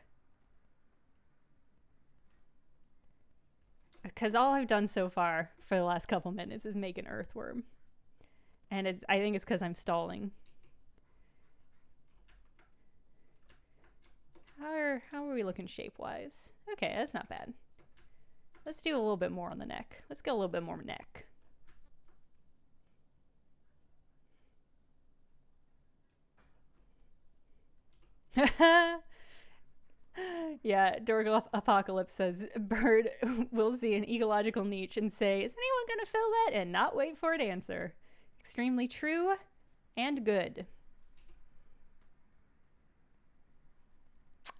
Because all I've done so far for the last couple minutes is make an earthworm. And I think it's because I'm stalling. How are we looking shape-wise? Okay, that's not bad. Let's do a little bit more on the neck. Let's get a little bit more neck. Yeah, Dorgal Apocalypse says, Bird will see an ecological niche and say, is anyone going to fill that? And not wait for an answer. Extremely true and good.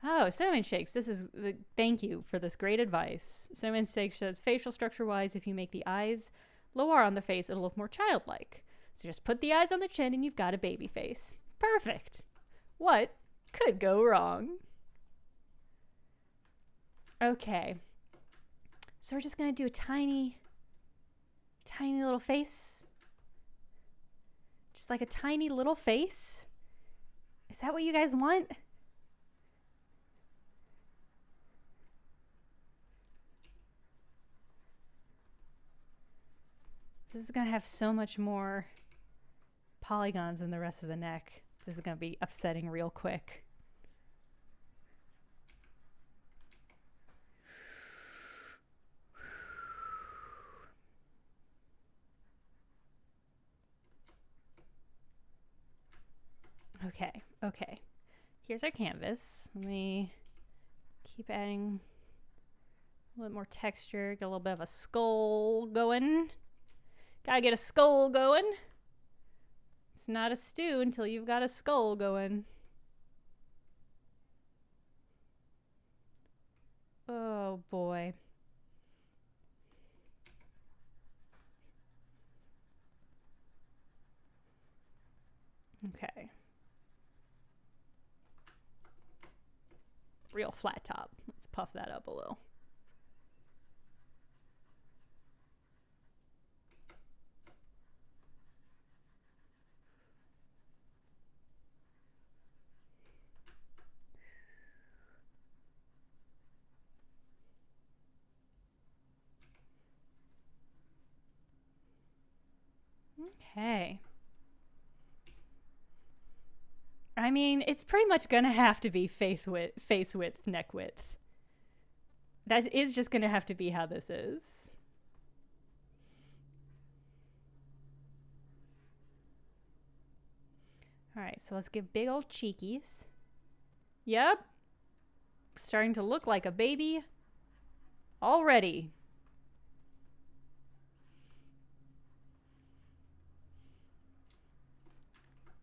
Oh, Cinnamon Shakes. Thank you for this great advice. Cinnamon Shakes says, facial structure-wise, if you make the eyes lower on the face, it'll look more childlike. So just put the eyes on the chin and you've got a baby face. Perfect. What could go wrong? Okay. So we're just going to do a tiny little face. Just like a tiny little face. Is that what you guys want? This is going to have so much more polygons than the rest of the neck. This is going to be upsetting real quick. Okay. Here's our canvas. Let me keep adding a little more texture, get a little bit of a skull going. Gotta get a skull going. It's not a stew until you've got a skull going. Oh boy. Okay. Real flat top. Let's puff that up a little. Okay. I mean, it's pretty much gonna have to be face width, neck width. That is just gonna have to be how this is. All right, so let's give big old cheekies. Yep. Starting to look like a baby already.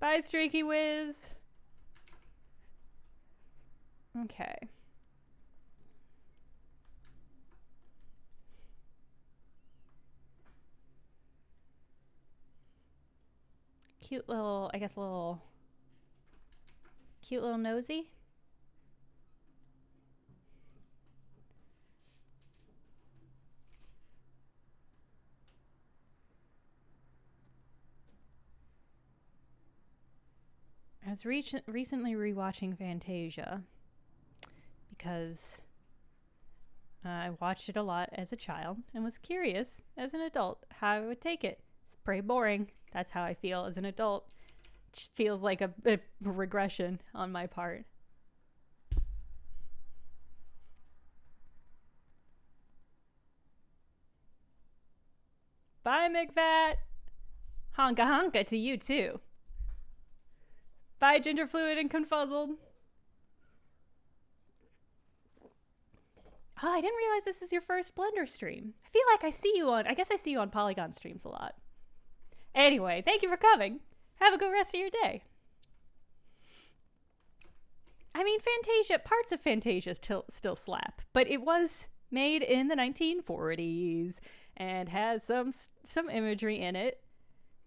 Bye, Streaky Whiz. Okay. Cute little, I guess, cute little nosy. I was recently rewatching Fantasia because I watched it a lot as a child and was curious as an adult how I would take it. It's pretty boring. That's how I feel as an adult. It just feels like a regression on my part. Bye, McVat. Honka honka to you too. Bye, Ginger Fluid and Confuzzled. Oh, I didn't realize this is your first Blender stream. I feel like I see you on Polygon streams a lot. Anyway, thank you for coming. Have a good rest of your day. I mean, Fantasia, parts of Fantasia still slap, but it was made in the 1940s and has some imagery in it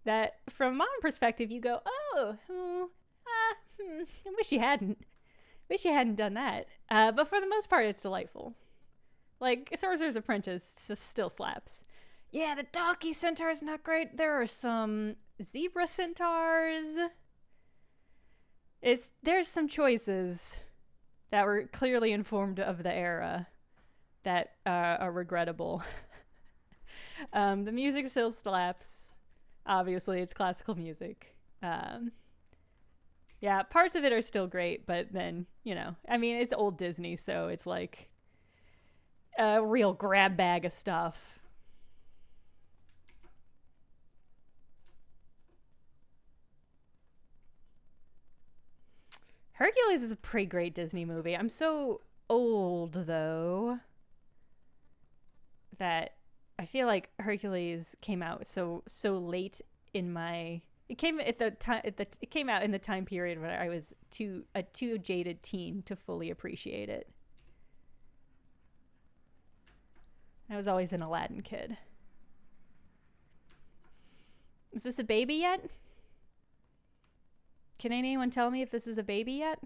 that, from a modern perspective, you go, oh, I wish you hadn't. Wish you hadn't done that. But for the most part, it's delightful. Like, Sorcerer's Apprentice still slaps. Yeah, the donkey centaur is not great. There are some zebra centaurs. There's some choices that were clearly informed of the era that are regrettable. The music still slaps. Obviously, it's classical music. Yeah, parts of it are still great, but then, I mean, it's old Disney, so it's like a real grab bag of stuff. Hercules is a pretty great Disney movie. I'm so old, though, that I feel like Hercules came out so late in my... It came at the time. It came out in the time period where I was a too jaded teen to fully appreciate it. I was always an Aladdin kid. Is this a baby yet? Can anyone tell me if this is a baby yet?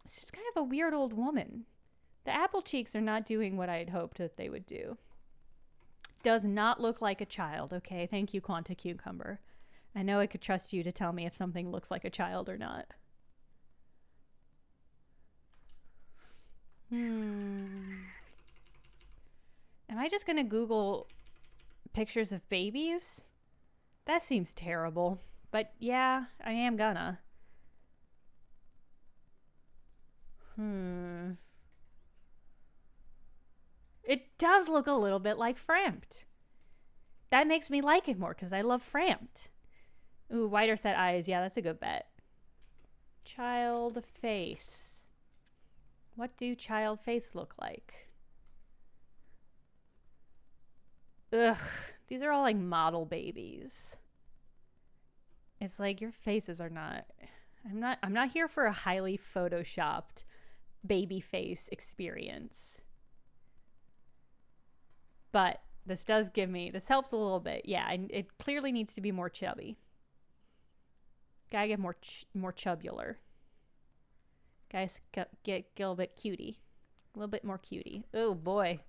It's just kind of a weird old woman. The apple cheeks are not doing what I had hoped that they would do. Does not look like a child, okay? Thank you, Quanta Cucumber. I know I could trust you to tell me if something looks like a child or not. Am I just gonna Google pictures of babies? That seems terrible. But yeah, I am gonna. It does look a little bit like Framped. That makes me like it more because I love Framped. Ooh, wider set eyes. Yeah, that's a good bet. Child face. What do child face look like? Ugh, these are all like model babies. It's like your faces are not. I'm not here for a highly photoshopped baby face experience. But this helps a little bit. Yeah, it clearly needs to be more chubby. Gotta get more chubular. Guys, get a little bit cutie. A little bit more cutie. Oh boy.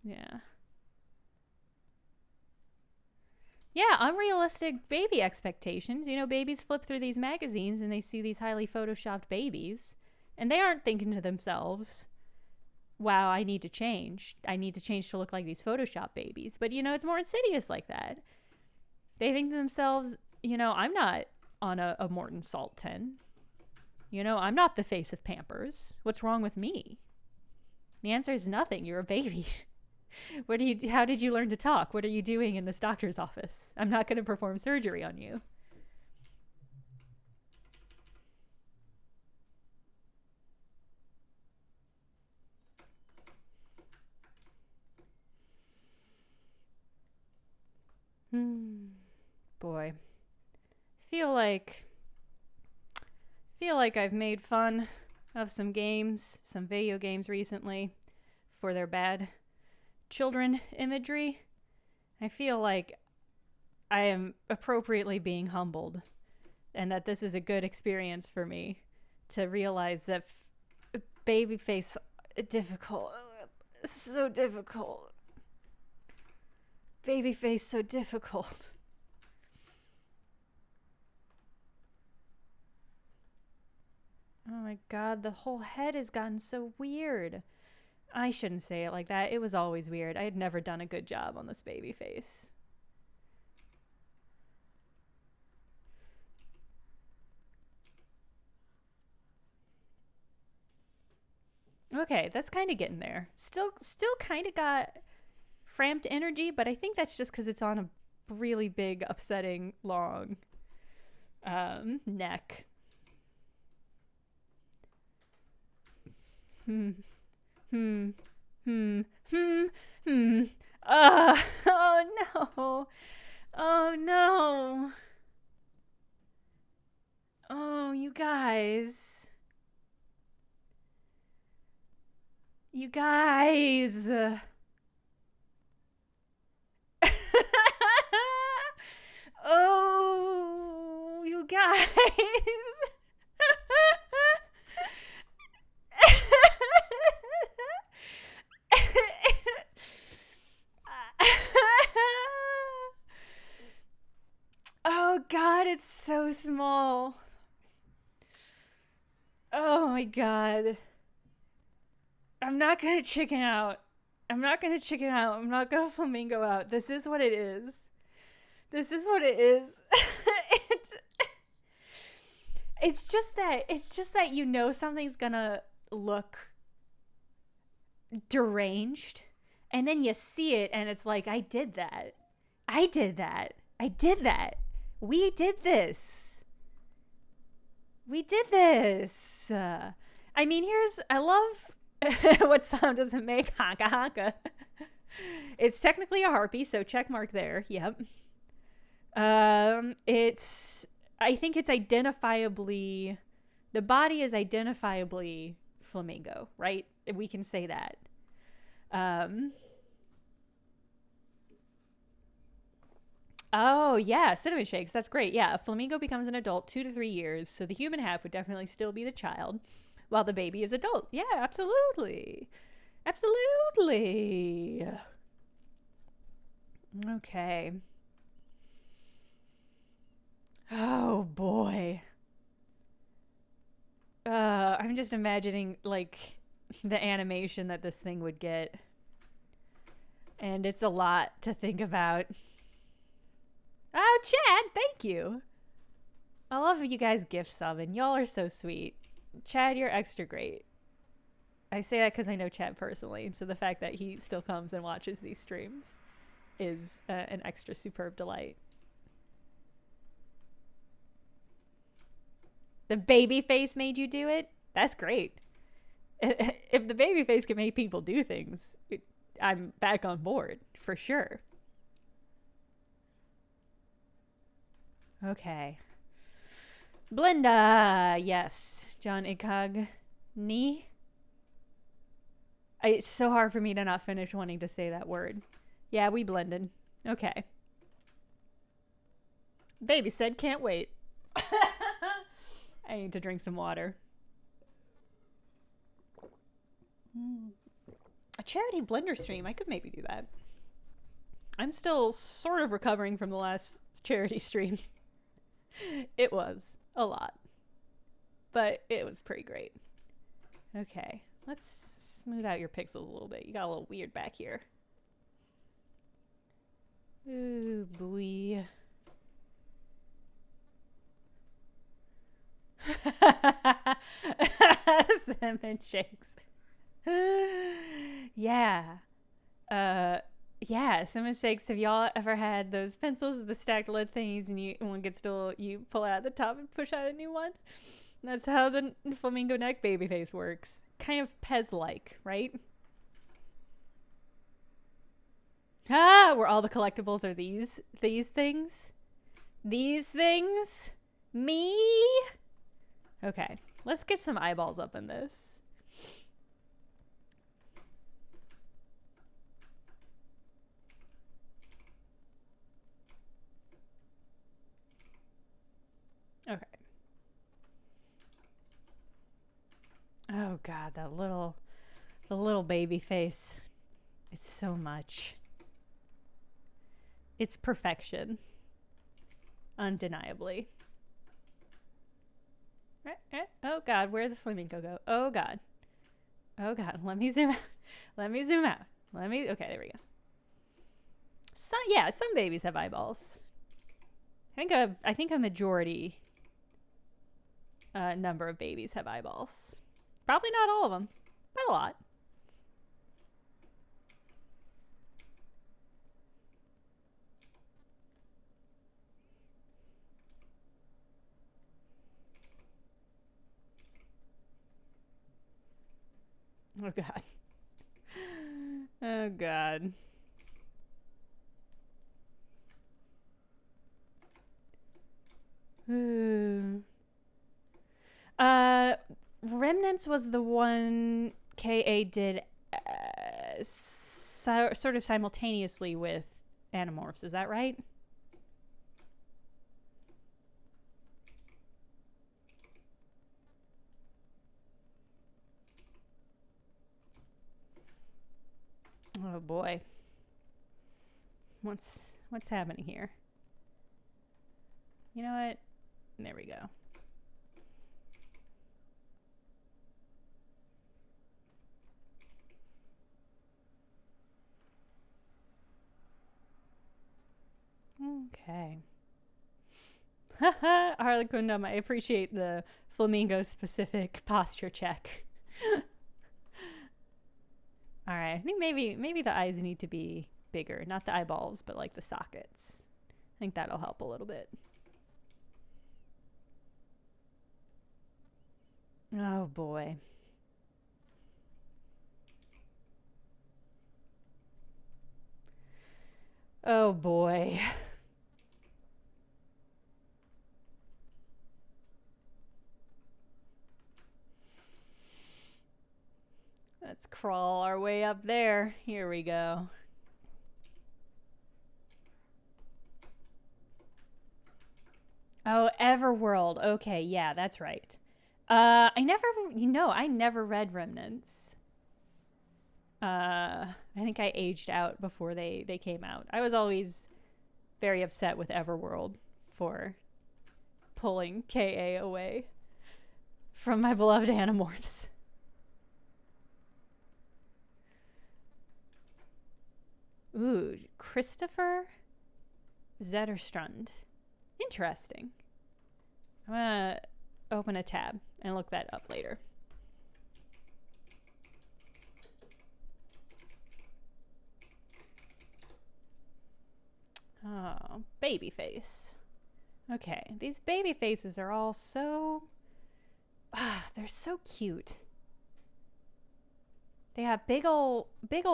Yeah. Yeah, unrealistic baby expectations. You know, babies flip through these magazines and they see these highly photoshopped babies, and they aren't thinking to themselves, wow, I need to change. I need to change to look like these Photoshop babies. But, you know, it's more insidious like that. They think to themselves, you know, I'm not on a Morton Salt tin. You know, I'm not the face of Pampers. What's wrong with me? The answer is nothing. You're a baby. How did you learn to talk? What are you doing in this doctor's office? I'm not going to perform surgery on you. Boy. Feel like I've made fun of some video games recently for their bad children imagery. I feel like I am appropriately being humbled, and that this is a good experience for me to realize that babyface difficult, so difficult. Babyface so difficult. Oh my god, the whole head has gotten so weird. I shouldn't say it like that. It was always weird. I had never done a good job on this baby face. Okay, that's kind of getting there. Still kind of got framped energy, but I think that's just because it's on a really big, upsetting, long neck. Oh no. Oh no. Oh, you guys. You guys. Oh, you guys. Oh god, it's so small. Oh my god. I'm not gonna chicken out. I'm not gonna flamingo out. This is what it is. It's just that you know something's gonna look deranged, and then you see it and it's like, I did that. We did this. I mean, I love what sound does it make? Honka honka. It's technically a harpy, so check mark there. Yep. I think it's identifiably, the body is identifiably flamingo, right? We can say that. Oh yeah, cinnamon shakes. That's great. Yeah, a flamingo becomes an adult 2 to 3 years, so the human half would definitely still be the child, while the baby is adult. Yeah, absolutely. Okay. Oh boy. I'm just imagining like the animation that this thing would get, and it's a lot to think about. Oh, Chad, thank you. I love you guys gift subbing. Y'all are so sweet. Chad, you're extra great. I say that because I know Chad personally, so the fact that he still comes and watches these streams is an extra superb delight. The baby face made you do it? That's great. If the baby face can make people do things, I'm back on board, for sure. Okay. Blenda. Yes. John Ikag. Ni. It's so hard for me to not finish wanting to say that word. Yeah, we blended. Okay. Baby said can't wait. I need to drink some water. A charity blender stream. I could maybe do that. I'm still sort of recovering from the last charity stream. It was a lot, but it was pretty great. Okay, let's smooth out your pixels a little bit. You got a little weird back here. Ooh, boy. Cinnamon shakes. Yeah. Yeah, cinnamon shakes. Have y'all ever had those pencils with the stacked lid thingies and one gets still, you pull it out the top and push out a new one? That's how the flamingo neck baby face works. Kind of Pez-like, right? Ah, where all the collectibles are these things? These things? Me? Okay, let's get some eyeballs up in this. Okay. Oh god, the little baby face. It's so much. It's perfection. Undeniably. Oh god, where'd the flamingo go? Oh god. Oh god, let me zoom out. Let me zoom out. Okay, there we go. Some babies have eyeballs. I think a majority number of babies have eyeballs. Probably not all of them, but a lot. Oh god. Oh god. Ooh. Remnants was the one KA did sort of simultaneously with Animorphs. Is that right? Oh boy. What's happening here? You know what? There we go. Okay. Haha, Harlequindum, I appreciate the flamingo specific posture check. Alright, I think maybe the eyes need to be bigger. Not the eyeballs, but like the sockets. I think that'll help a little bit. Oh boy. Oh boy. Let's crawl our way up there. Here we go. Oh, Everworld. Okay, yeah, that's right. I never read Remnants. I think I aged out before they came out. I was always very upset with Everworld for pulling KA away from my beloved Animorphs. Ooh, Christopher Zetterstrand. Interesting. I'm gonna open a tab and look that up later. Oh, baby face. Okay, these baby faces are all so... they're so cute. They have big old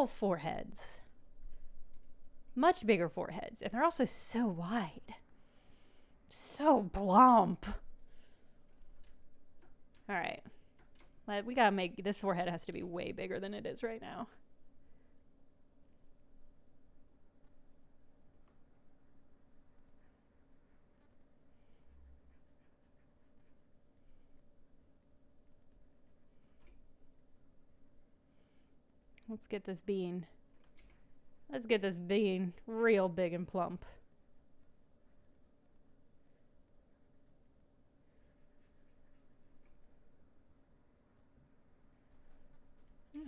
foreheads. Much bigger foreheads. And they're also so wide. So plump. All right. We gotta make this forehead has to be way bigger than it is right now. Let's get this bean. Let's get this bean real big and plump.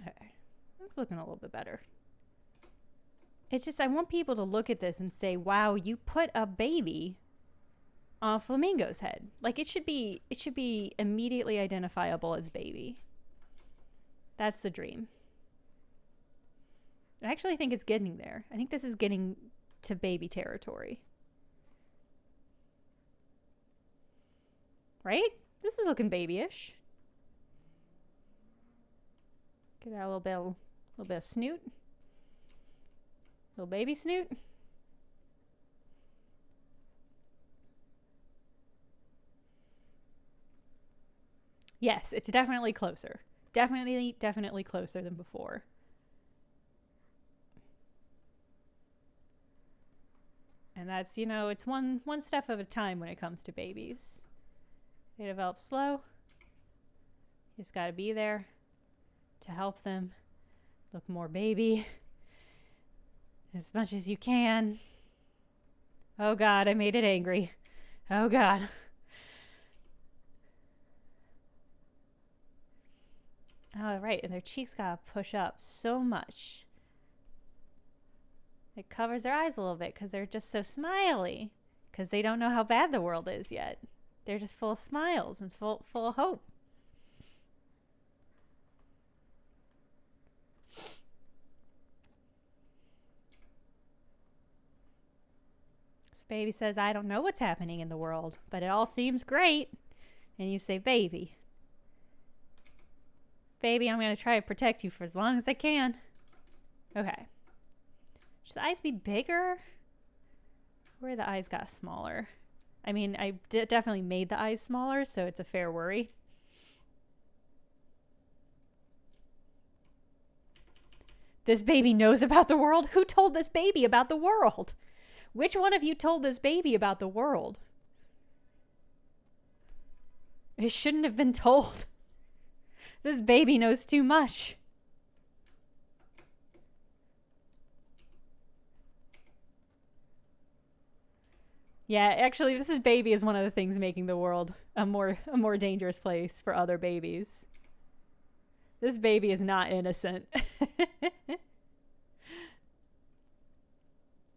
Okay. That's looking a little bit better. It's just, I want people to look at this and say, wow, you put a baby on a flamingo's head. Like, it should be immediately identifiable as baby. That's the dream. I actually think it's getting there. I think this is getting to baby territory. Right? This is looking babyish. Get out a little bit of snoot. Little baby snoot. Yes, it's definitely closer. Definitely closer than before. And that's, you know, it's one step at a time when it comes to babies. They develop slow. You just gotta be there to help them look more baby as much as you can. Oh God, I made it angry. Oh God. Oh, right, and their cheeks gotta push up so much. It covers their eyes a little bit because they're just so smiley. Because they don't know how bad the world is yet. They're just full of smiles and full of hope. This baby says, I don't know what's happening in the world, but it all seems great. And you say, baby. Baby, I'm going to try to protect you for as long as I can. Okay. Should the eyes be bigger? Where the eyes got smaller? I mean, I definitely made the eyes smaller, so it's a fair worry. This baby knows about the world? Who told this baby about the world? Which one of you told this baby about the world? It shouldn't have been told. This baby knows too much. Yeah, actually, this baby is one of the things making the world a more dangerous place for other babies. This baby is not innocent.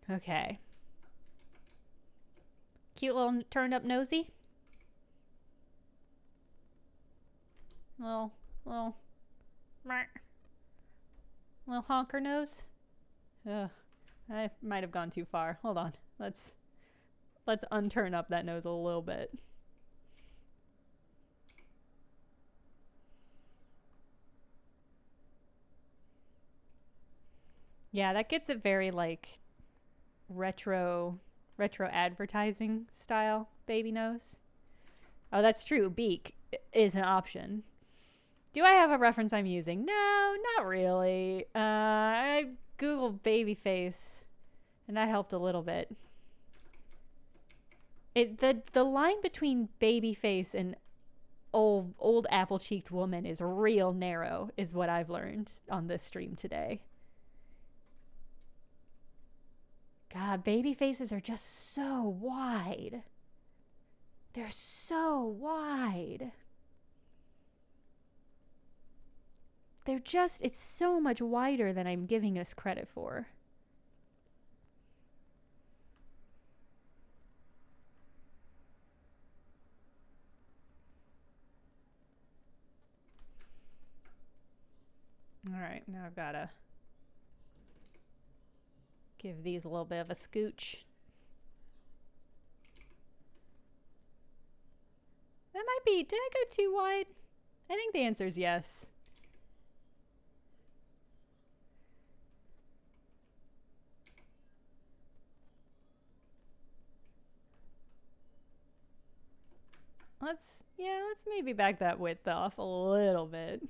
Okay. Cute little turned up nosy. Little honker nose. Ugh, I might have gone too far. Hold on. Let's unturn up that nose a little bit. Yeah, that gets it very like retro advertising style baby nose. Oh, that's true. Beak is an option. Do I have a reference I'm using? No, not really. I Googled baby face, and that helped a little bit. The line between baby face and old apple-cheeked woman is real narrow, is what I've learned on this stream today. God, baby faces are just so wide. They're so wide. It's so much wider than I'm giving us credit for. All right, now I've got to give these a little bit of a scooch. That might be, did I go too wide? I think the answer is yes. let's maybe back that width off a little bit.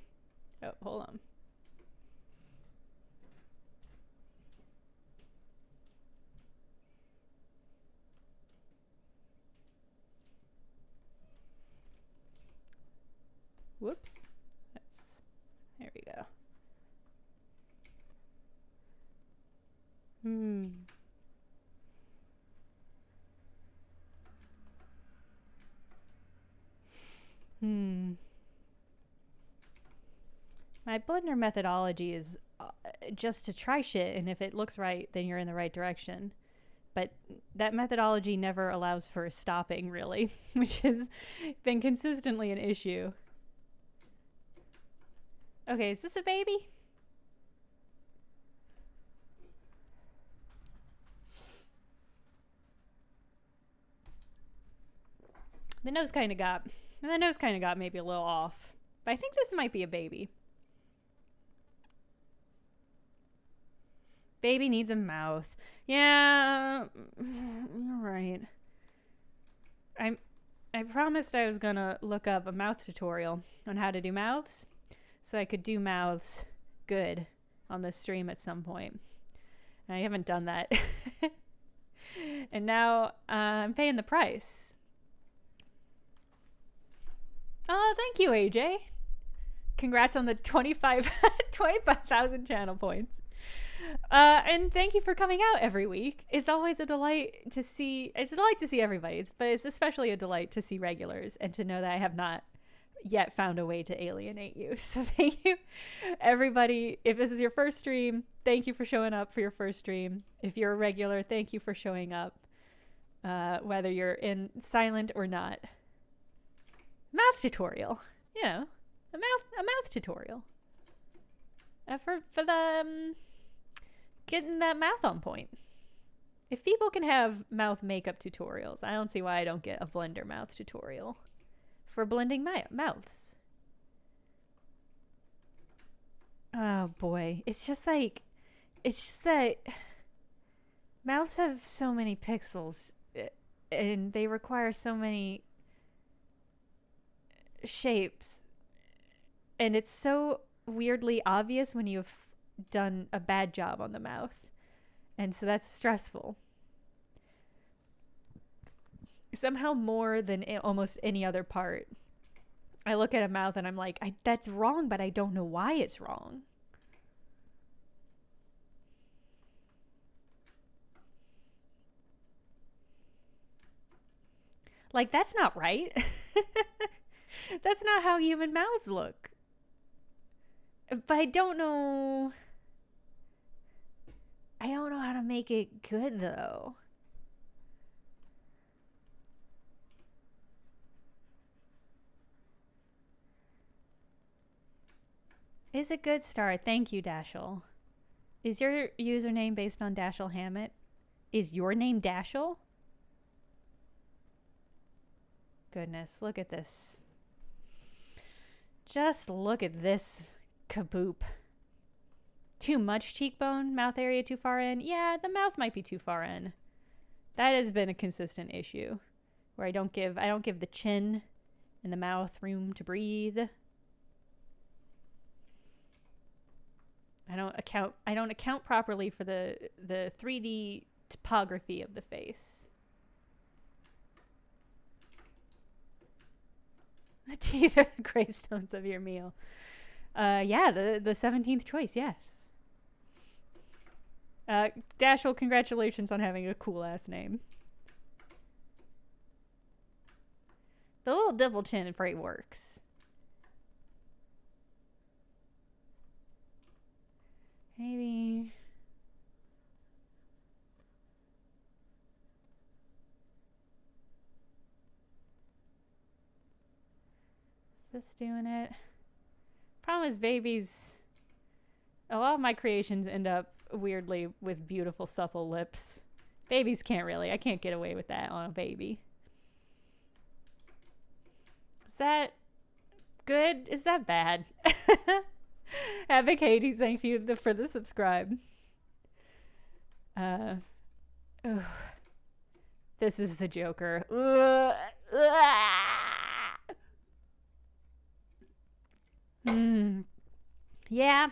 Oh, hold on. Whoops. There we go. My blender methodology is just to try shit, and if it looks right, then you're in the right direction. But that methodology never allows for stopping, really, which has been consistently an issue. Okay, is this a baby? The nose kind of got maybe a little off. But I think this might be a baby. Baby needs a mouth. Yeah, you're right. I promised I was gonna look up a mouth tutorial on how to do mouths, so I could do mouths good on this stream at some point. And I haven't done that. And now I'm paying the price. Oh, thank you, AJ. Congrats on the 25,000 channel points. And thank you for coming out every week. It's always a delight to see. It's a delight to see everybody's, but it's especially a delight to see regulars and to know that I have not yet found a way to alienate you. So thank you, everybody. If this is your first stream, thank you for showing up for your first stream. If you're a regular, thank you for showing up, whether you're in silent or not. Mouth tutorial, you know, a mouth tutorial for the getting that mouth on point. If people can have mouth makeup tutorials, I don't see why I don't get a blender mouth tutorial for blending mouths. Oh boy, it's just that mouths have so many pixels and they require so many shapes, and it's so weirdly obvious when you've done a bad job on the mouth, and so that's stressful. Somehow more than almost any other part, I look at a mouth and I'm like, that's wrong, but I don't know why it's wrong. Like, that's not right. That's not how human mouths look. But I don't know how to make it good, though. Is a good start. Thank you, Dashel. Is your username based on Dashel Hammett? Is your name Dashel? Goodness, look at this. Just look at this kaboop. Too much cheekbone, mouth area too far in. Yeah, the mouth might be too far in. That has been a consistent issue, where I don't give the chin and the mouth room to breathe. I don't account properly for the 3D topography of the face. The teeth are the gravestones of your meal. Yeah, the 17th choice, yes. Dashel, congratulations on having a cool ass name. The little double chin afraid works. Maybe. Is this doing it? Problem is, babies. A lot of my creations end up weirdly with beautiful, supple lips. Babies can't really. I can't get away with that on a baby. Is that good? Is that bad? Havoc Hades, thank you for the subscribe. This is the Joker. Hmm. Yeah.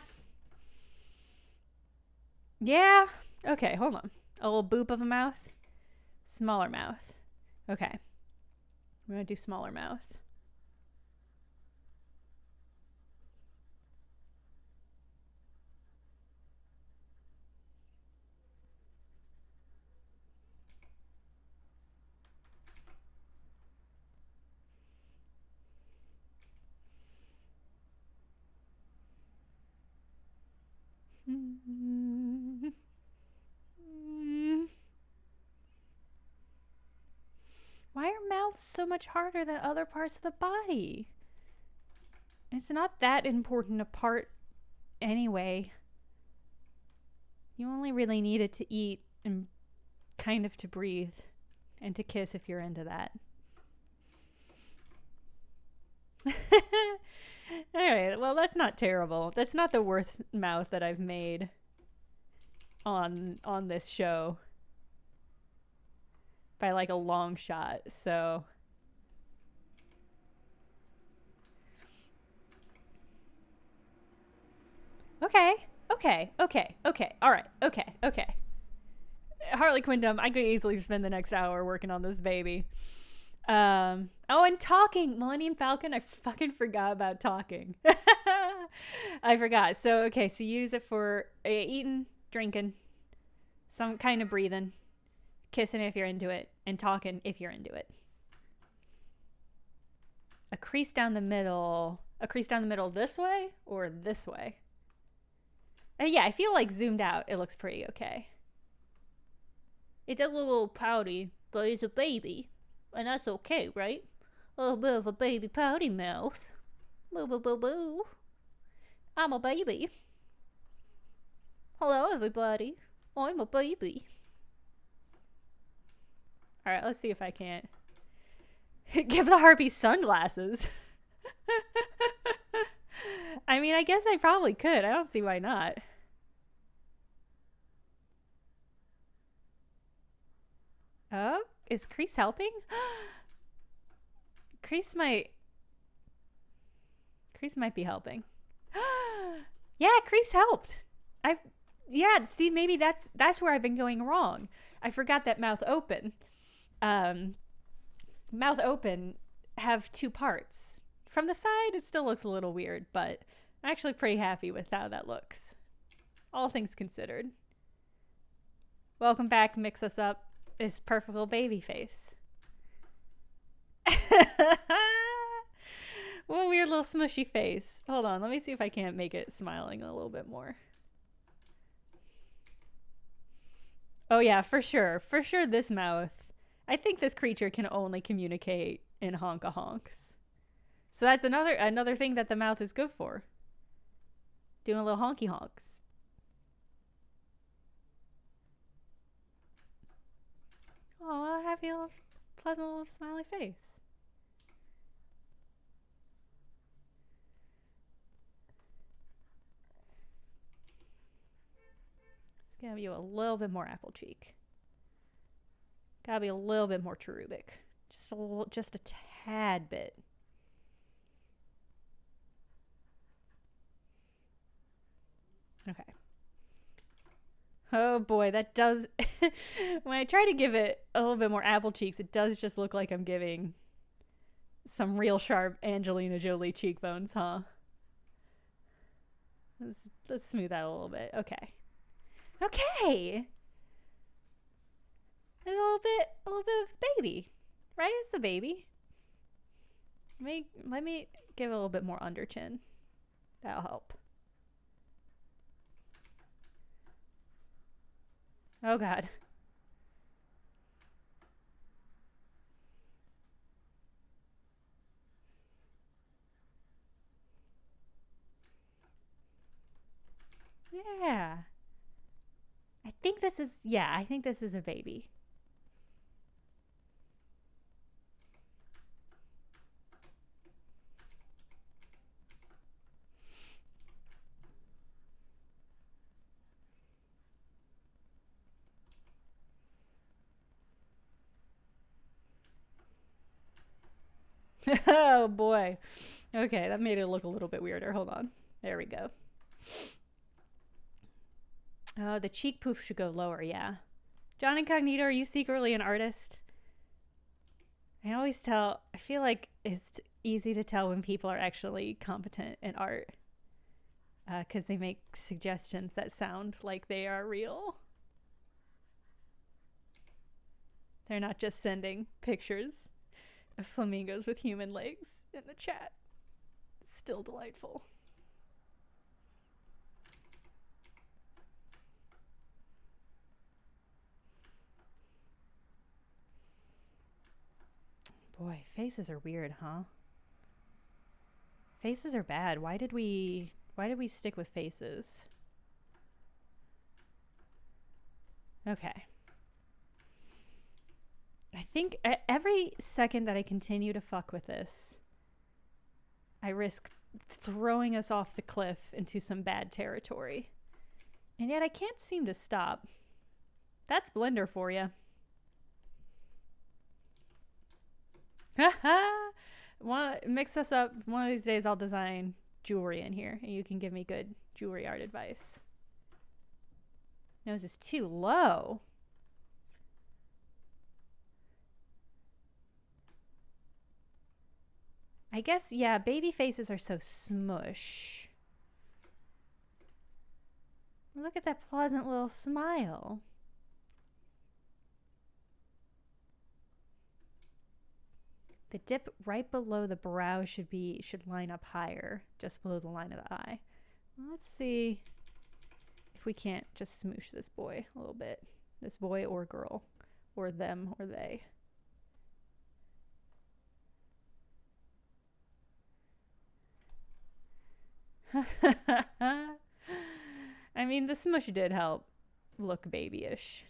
Yeah. Okay, hold on. A little boop of a mouth. Smaller mouth. Okay. We're gonna do smaller mouth. Why are mouths so much harder than other parts of the body? It's not that important a part anyway. You only really need it to eat and kind of to breathe and to kiss if you're into that. Alright, well, that's not terrible. That's not the worst mouth that I've made on this show by like a long shot. So okay, all right, okay. Harley Quinn, I could easily spend the next hour working on this baby. Oh, and talking, Millennium Falcon. I fucking forgot about talking. I forgot. So okay, so use it for eating, drinking, some kind of breathing, kissing if you're into it, and talking if you're into it. A crease down the middle. A crease down the middle this way or this way? Yeah, I feel like zoomed out, it looks pretty okay. It does look a little pouty, but it's a baby. And that's okay, right? A little bit of a baby pouty mouth. Boo boo boo boo. I'm a baby. Hello, everybody. I'm a baby. Alright, let's see if I can't. Give the harpy sunglasses. I mean, I guess I probably could. I don't see why not. Oh, is Crease helping? Crease might be helping. Yeah, Crease helped. See, maybe that's where I've been going wrong. I forgot that mouth open. Mouth open have two parts. From the side, it still looks a little weird, but I'm actually pretty happy with how that looks. All things considered. Welcome back, Mix Us Up. Is perfect little baby face. What a weird little smushy face. Hold on, let me see if I can't make it smiling a little bit more. Oh yeah, for sure. For sure this mouth. I think this creature can only communicate in honka-honks. So that's another thing that the mouth is good for. Doing little honky honks. Oh, a happy little pleasant little smiley face. Let's give you a little bit more apple cheek. Gotta be a little bit more cherubic. Just a tad bit. Okay. Oh boy, that does. When I try to give it a little bit more apple cheeks, it does just look like I'm giving some real sharp Angelina Jolie cheekbones, huh? Let's smooth out a little bit. Okay. Okay. A little bit of baby, right? It's the baby. Let me give it a little bit more under chin. That'll help. Oh god. Yeah. I think this is a baby. Oh boy. Okay, that made it look a little bit weirder. Hold on. There we go. Oh, the cheek poof should go lower, yeah. John Incognito, are you secretly an artist? I always tell, I feel like it's easy to tell when people are actually competent in art because they make suggestions that sound like they are real. They're not just sending pictures of flamingos with human legs in the chat. Still delightful. Boy, faces are weird, huh? Faces are bad. Why did we stick with faces? Okay. I think every second that I continue to fuck with this, I risk throwing us off the cliff into some bad territory. And yet I can't seem to stop. That's Blender for you. Mix us up. One of these days I'll design jewelry in here and you can give me good jewelry art advice. Nose is too low. I guess, yeah, baby faces are so smush. Look at that pleasant little smile. The dip right below the brow should line up higher, just below the line of the eye. Let's see if we can't just smoosh this boy a little bit. This boy or girl, or them or they. I mean, the smush did help look babyish.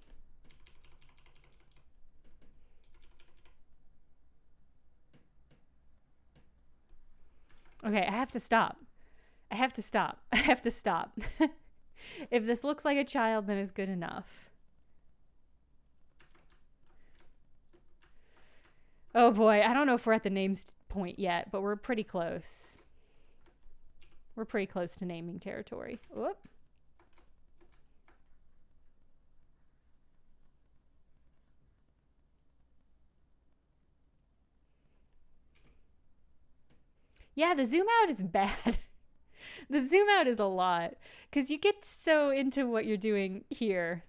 Okay, I have to stop. I have to stop. I have to stop. If this looks like a child, then it's good enough. Oh boy, I don't know if we're at the names point yet, but we're pretty close. We're pretty close to naming territory. Whoop. Yeah, the zoom out is bad. The zoom out is a lot because you get so into what you're doing here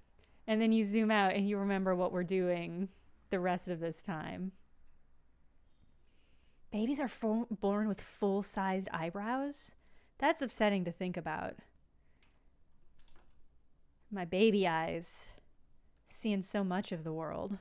and then you zoom out and you remember what we're doing the rest of this time. Babies are born with full-sized eyebrows? That's upsetting to think about. My baby eyes, seeing so much of the world.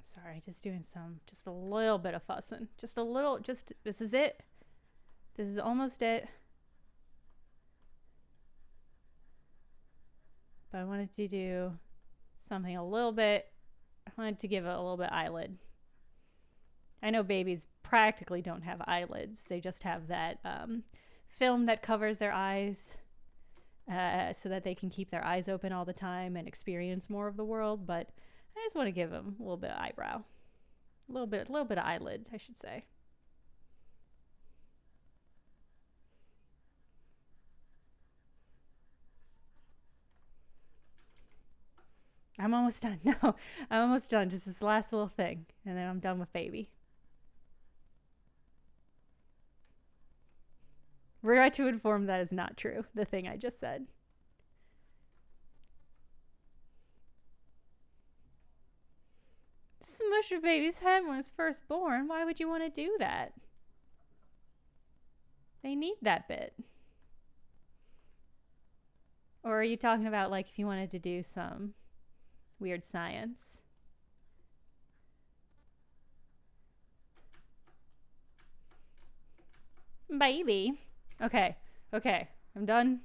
Sorry, just doing just a little bit of fussing. Just a little, this is it. This is almost it. But I wanted to do something a little bit, I wanted to give it a little bit eyelid. I know babies practically don't have eyelids. They just have that film that covers their eyes so that they can keep their eyes open all the time and experience more of the world. But I just want to give them a little bit of eyebrow. A little bit of eyelid, I should say. I'm almost done. No, I'm almost done. Just this last little thing. And then I'm done with baby. Regret to inform that is not true, the thing I just said. Smush a baby's head when it's first born. Why would you want to do that? They need that bit. Or are you talking about like if you wanted to do some weird science? Baby. Okay, I'm done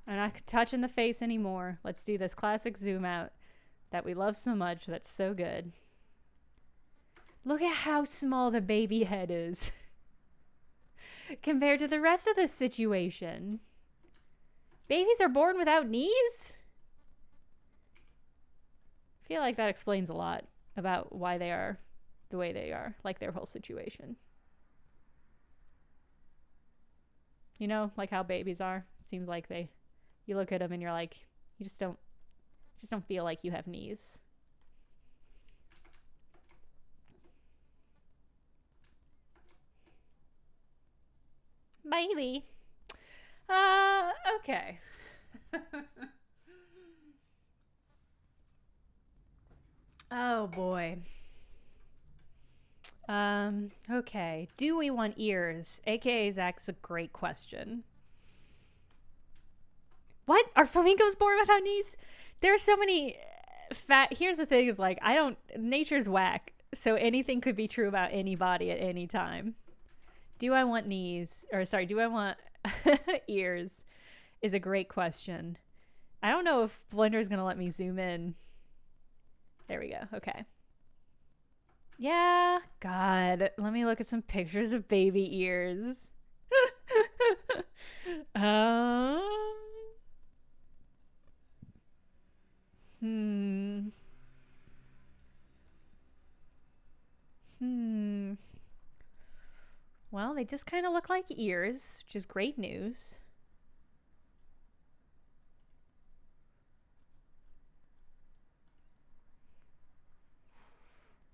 I'm not touching the face anymore. Let's do this classic zoom out that we love so much. That's so good. Look at how small the baby head is compared to the rest of this situation. Babies are born without knees? I feel like that explains a lot about why they are the way they are, like their whole situation. You know, like how babies are. Seems like you look at them and you're like, you just don't feel like you have knees. Baby. Okay. Oh boy. Okay. Do we want ears? AKA Zach's a great question. What? Are flamingos born without knees? There are so many here's the thing is like, nature's whack. So anything could be true about anybody at any time. Do I want knees? Or sorry, do I want ears? Is a great question. I don't know if Blender's gonna let me zoom in. There we go. Okay. Yeah. God. Let me look at some pictures of baby ears. Well, they just kind of look like ears, which is great news.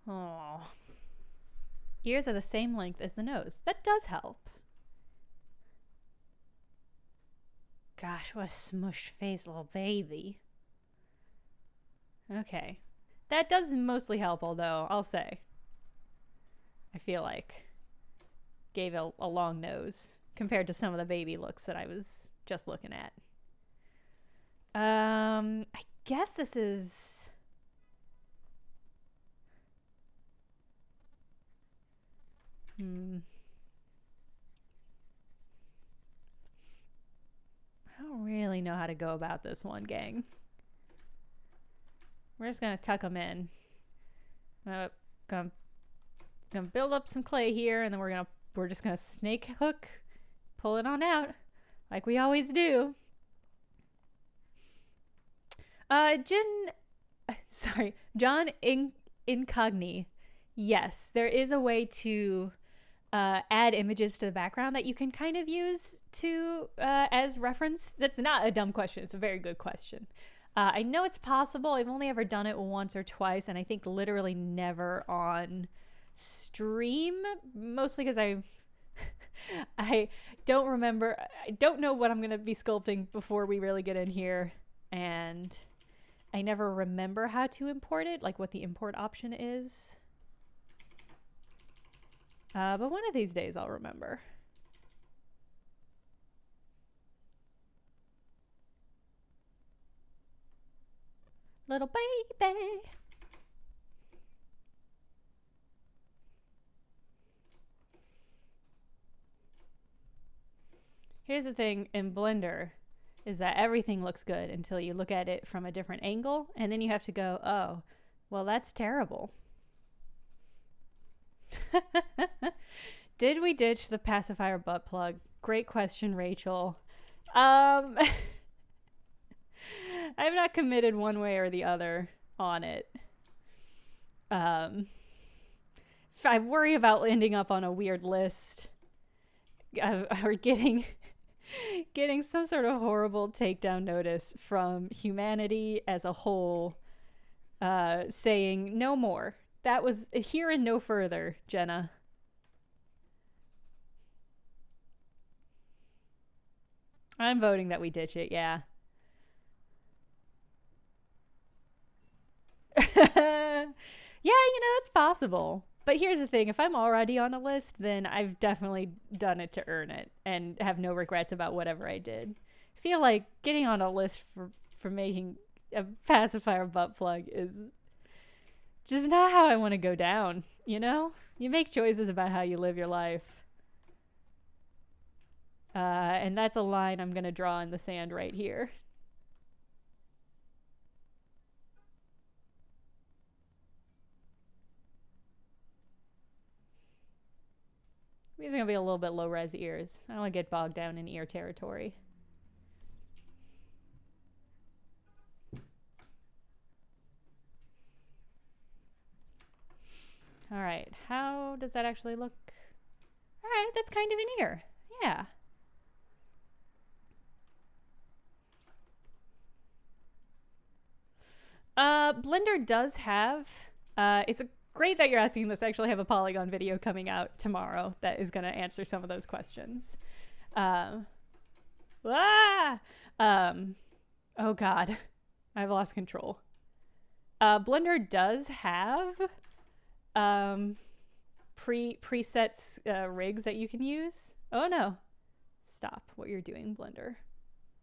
Oh. Ears are the same length as the nose. That does help. Gosh, what a smushed face, little baby. Okay. That does mostly help, although, I'll say. I feel like gave a long nose compared to some of the baby looks that I was just looking at. I guess this is... I don't really know how to go about this one, gang. We're just gonna tuck them in. Gonna build up some clay here, and then we're just gonna snake hook, pull it on out, like we always do. John Incogni. Yes, there is a way to add images to the background that you can kind of use to as reference. That's not a dumb question. It's a very good question. I know it's possible. I've only ever done it once or twice, and I think literally never on stream, mostly because I don't remember. I don't know what I'm going to be sculpting before we really get in here, and I never remember how to import it, like what the import option is. But one of these days I'll remember. Little baby. Here's the thing in Blender is that everything looks good until you look at it from a different angle, and then you have to go, oh, well, that's terrible. Did we ditch the pacifier butt plug? Great question, Rachel. I've not committed one way or the other on it. I worry about ending up on a weird list or getting some sort of horrible takedown notice from humanity as a whole, saying no more. That was here and no further, Jenna. I'm voting that we ditch it, yeah. Yeah, it's possible. But here's the thing, if I'm already on a list, then I've definitely done it to earn it and have no regrets about whatever I did. I feel like getting on a list for making a pacifier butt plug is just not how I want to go down, You make choices about how you live your life. And that's a line I'm going to draw in the sand right here. These are going to be a little bit low-res ears. I don't want to get bogged down in ear territory. All right, how does that actually look? All right, that's kind of an ear. Yeah. Blender does have, it's great that you're asking this. I actually have a Polygon video coming out tomorrow that is going to answer some of those questions. Oh God, I've lost control. Blender does have presets rigs that you can use. Oh no, stop what you're doing, Blender.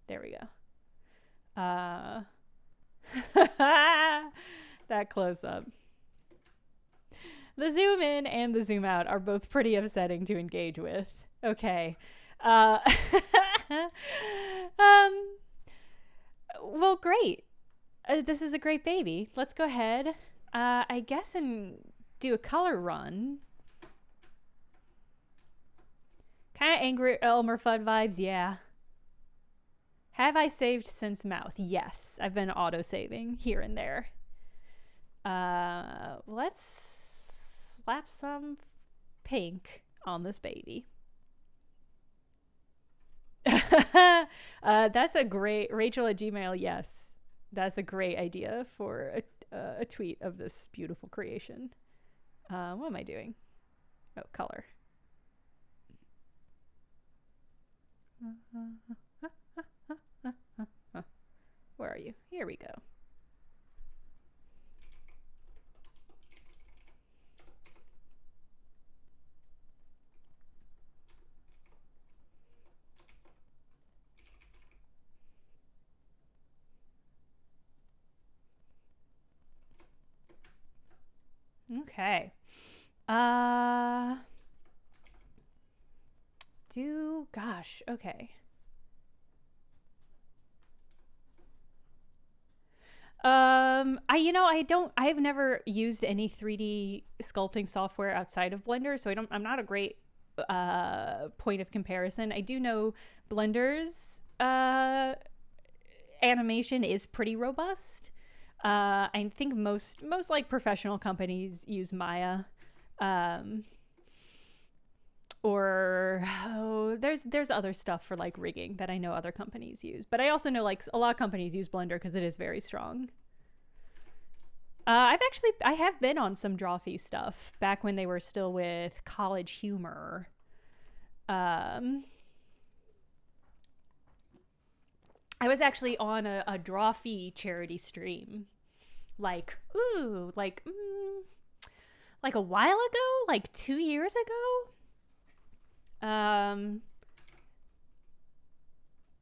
There we go. That close up. The zoom in and the zoom out are both pretty upsetting to engage with. Okay. Well, great. This is a great baby. Let's go ahead, I guess, and do a color run. Kind of angry Elmer Fudd vibes, yeah. Have I saved since mouth? Yes, I've been auto-saving here and there. Let's slap some pink on this baby. That's a great, Rachel at Gmail, yes. That's a great idea for a tweet of this beautiful creation. What am I doing? Oh, color. Where are you? Here we go. Okay. Gosh, okay. I've never used any 3D sculpting software outside of Blender, so I'm not a great point of comparison. I do know Blender's animation is pretty robust. I think most like professional companies use Maya. There's other stuff for like rigging that I know other companies use, but I also know like a lot of companies use Blender because it is very strong. I have been on some Drawfee stuff back when they were still with College Humor. I was actually on a Drawfee charity stream, like a while ago, like 2 years ago. And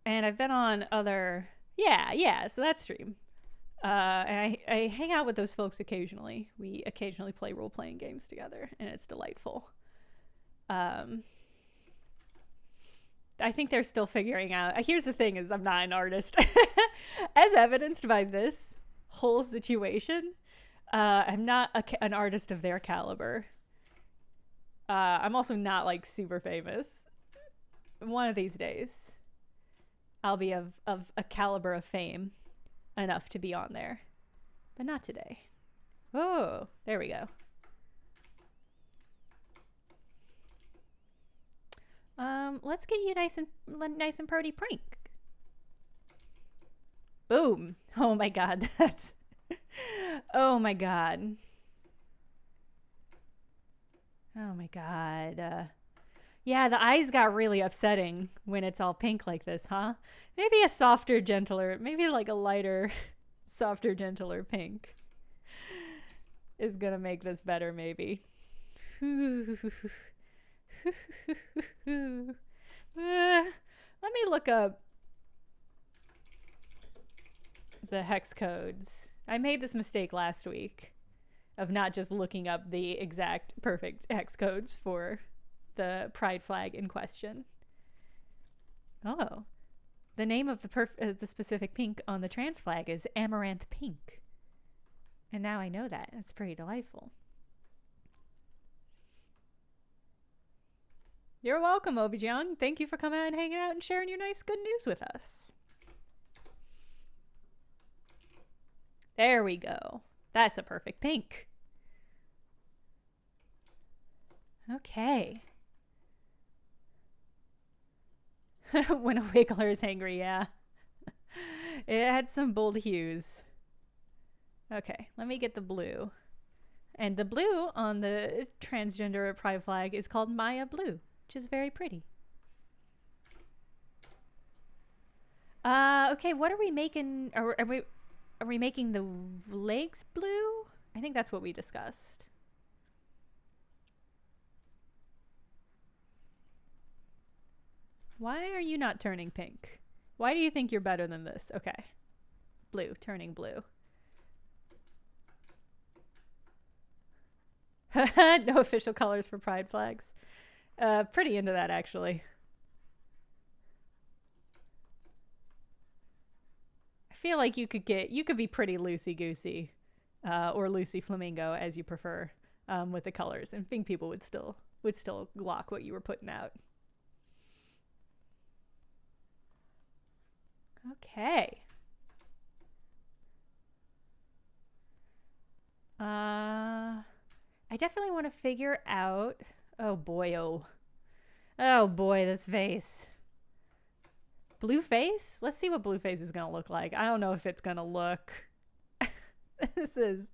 I've been on other, so that stream. And I hang out with those folks occasionally. We occasionally play role-playing games together, and it's delightful. I think they're still figuring out. Here's the thing is I'm not an artist. As evidenced by this whole situation, I'm not an artist of their caliber. I'm also not like super famous. One of these days, I'll be of a caliber of fame enough to be on there, but not today. Oh, there we go. Let's get you nice and pretty prank. Boom. Oh my god, that's oh my god. Oh my god. Yeah, the eyes got really upsetting when it's all pink like this, huh? Maybe a softer, gentler, maybe like a lighter, softer, gentler pink is gonna make this better, maybe. Let me look up the hex codes. I made this mistake last week of not just looking up the exact perfect hex codes for the pride flag in question. Oh. The name of the specific pink on the trans flag is amaranth pink. And now I know that. It's pretty delightful. You're welcome, Obijiang. Thank you for coming out and hanging out and sharing your nice good news with us. There we go. That's a perfect pink. Okay. When a wiggler is angry, yeah. It had some bold hues. Okay, let me get the blue. And the blue on the transgender pride flag is called Maya Blue, which is very pretty. Okay, what are we making? Are we making the legs blue? I think that's what we discussed. Why are you not turning pink? Why do you think you're better than this? Okay. Blue, turning blue. No official colors for pride flags. Pretty into that, actually. I feel like you could be pretty loosey-goosey, or loosey flamingo, as you prefer, with the colors, and think people would still lock what you were putting out. Okay. I definitely want to figure out. Oh boy, oh boy, this face. Blue face? Let's see what blue face is gonna look like. I don't know if it's gonna look. This is.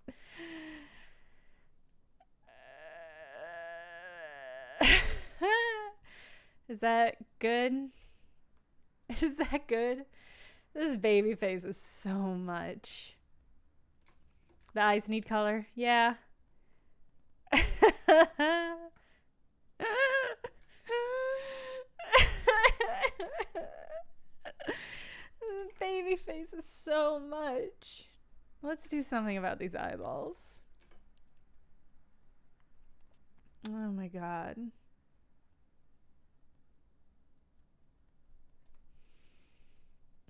Is that good? Is that good? This baby face is so much. The eyes need color. Yeah. Baby face is so much. Let's do something about these eyeballs. Oh my god.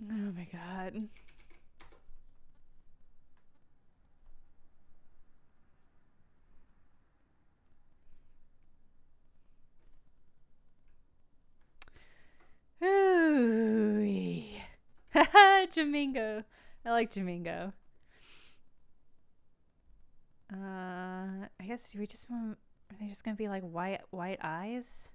Oh my god. Ooh. Haha, Jamingo. I like Jamingo. I guess we just want. Are they just gonna be like white eyes?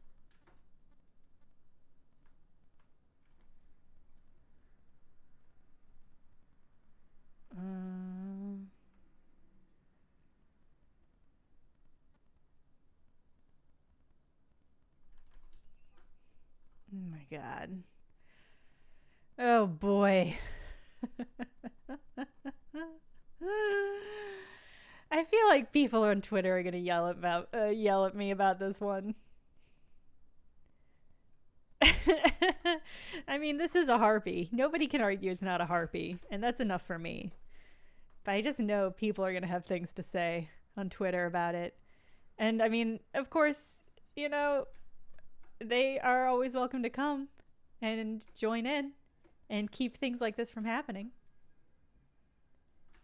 Oh my god. Oh boy. I feel like people on Twitter are gonna yell at me about this one. I mean, this is a harpy. Nobody can argue it's not a harpy, and that's enough for me. But I just know people are gonna have things to say on Twitter about it. And I mean, of course, you know, they are always welcome to come and join in and keep things like this from happening.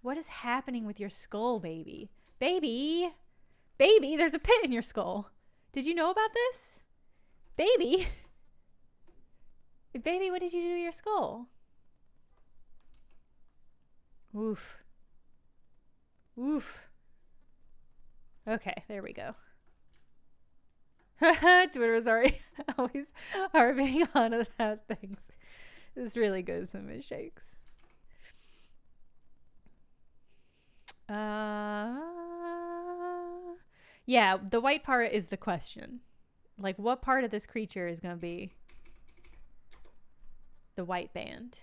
What is happening with your skull, baby? Baby! Baby, there's a pit in your skull. Did you know about this? Baby! Baby, what did you do to your skull? Oof. Oof. Okay, there we go. Twitter is always harping on about things. This really gives him his shakes. Yeah, the white part is the question. Like, what part of this creature is going to be the white band?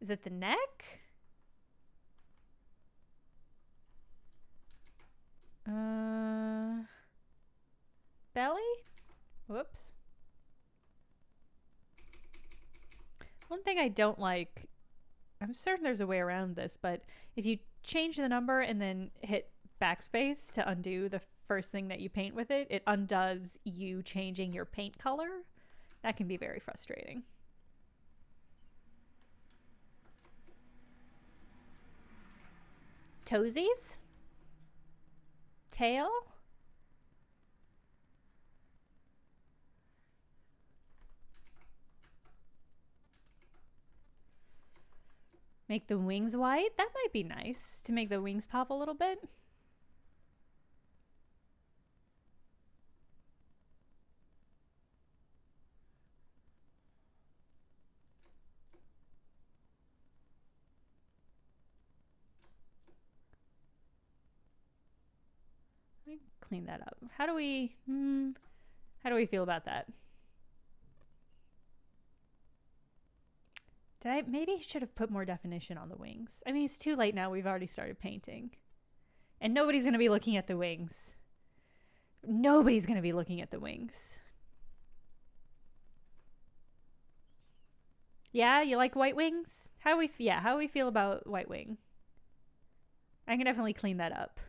Is it the neck? Belly? Whoops. One thing I don't like, I'm certain there's a way around this, but if you change the number and then hit backspace to undo the first thing that you paint with it, it undoes you changing your paint color. That can be very frustrating. Toesies? Tail? Make the wings white? That might be nice to make the wings pop a little bit. Clean that up. How do we feel about that? Maybe should have put more definition on the wings. I mean, it's too late now. We've already started painting. And nobody's going to be looking at the wings. Nobody's going to be looking at the wings. Yeah, you like white wings? How do we feel about white wing? I can definitely clean that up.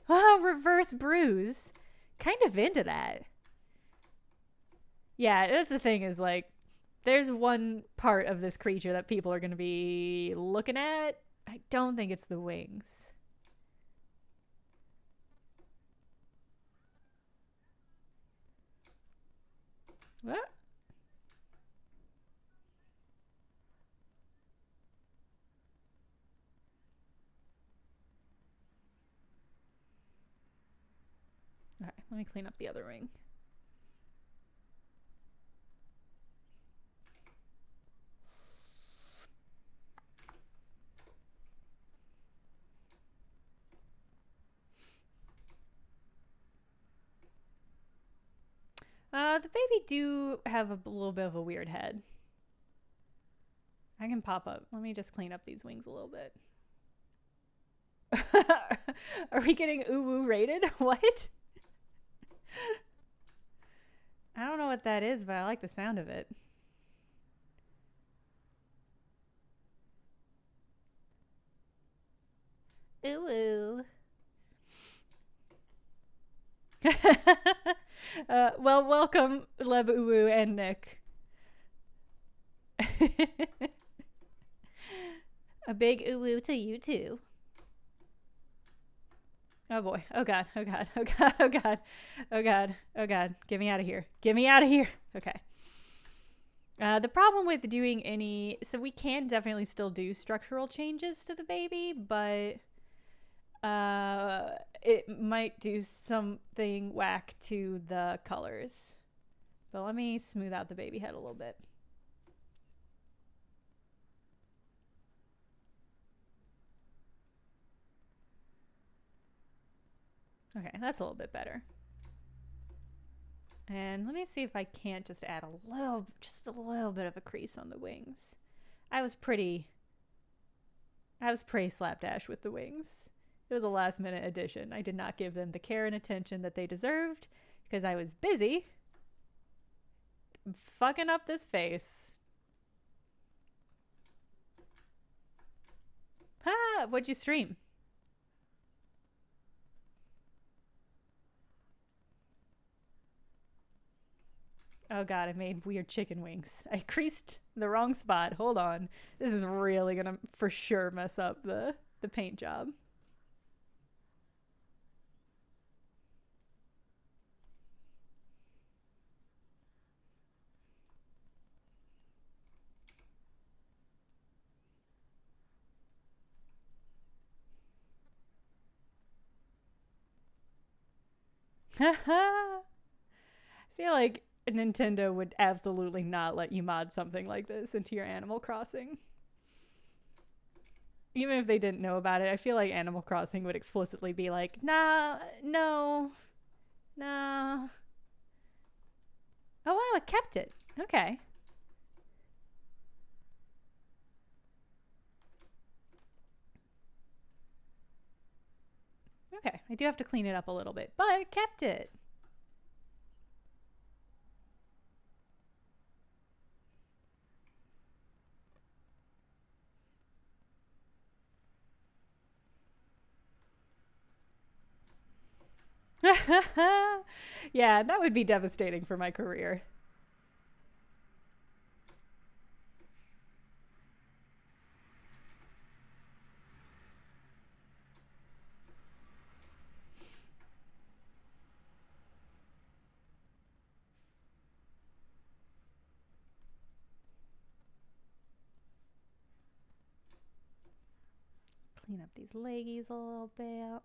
Oh, reverse bruise. Kind of into that. Yeah, that's the thing is like, there's one part of this creature that people are going to be looking at. I don't think it's the wings. What? All right, let me clean up the other ring. The baby do have a little bit of a weird head. I can pop up. Let me just clean up these wings a little bit. Are we getting ooh-woo rated? What? I don't know what that is, but I like the sound of it. Ooh-woo. Well, welcome, Leb Uwu and Nick. A big uwu to you too. Oh boy. Oh god. Oh god. Oh god. Oh god. Oh god. Oh god. Get me out of here. Get me out of here. Okay. The problem with doing any... So we can definitely still do structural changes to the baby, but... it might do something whack to the colors. But let me smooth out the baby head a little bit. Okay, that's a little bit better. And let me see if I can't just add just a little bit of a crease on the wings. I was pretty slapdash with the wings. It was a last minute addition. I did not give them the care and attention that they deserved because I was busy fucking up this face. Ah, what'd you stream? Oh god, I made weird chicken wings. I creased the wrong spot. Hold on. This is really gonna for sure mess up the paint job. I feel like Nintendo would absolutely not let you mod something like this into your Animal Crossing. Even if they didn't know about it, I feel like Animal Crossing would explicitly be like, nah, no, nah. Oh wow, it kept it. Okay. Okay, I do have to clean it up a little bit, but it kept it. Yeah, that would be devastating for my career. Clean up these leggies a little bit.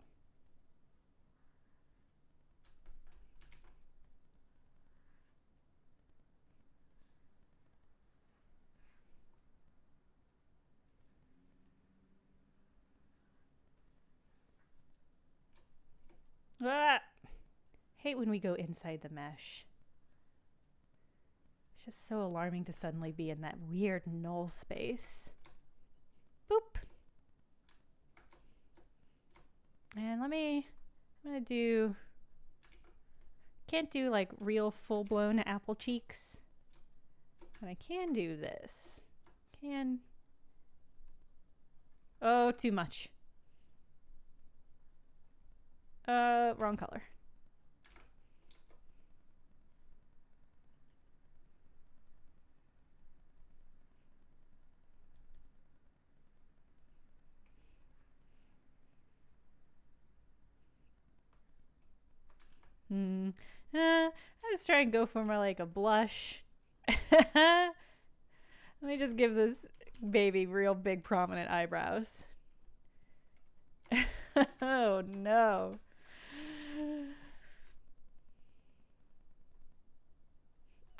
Ah! Hate when we go inside the mesh. It's just so alarming to suddenly be in that weird null space. Boop. And I'm gonna do, can't do like real full-blown apple cheeks, but I can do this. Oh, too much. Wrong color. I was trying to go for more like a blush. Let me just give this baby real big prominent eyebrows. Oh no.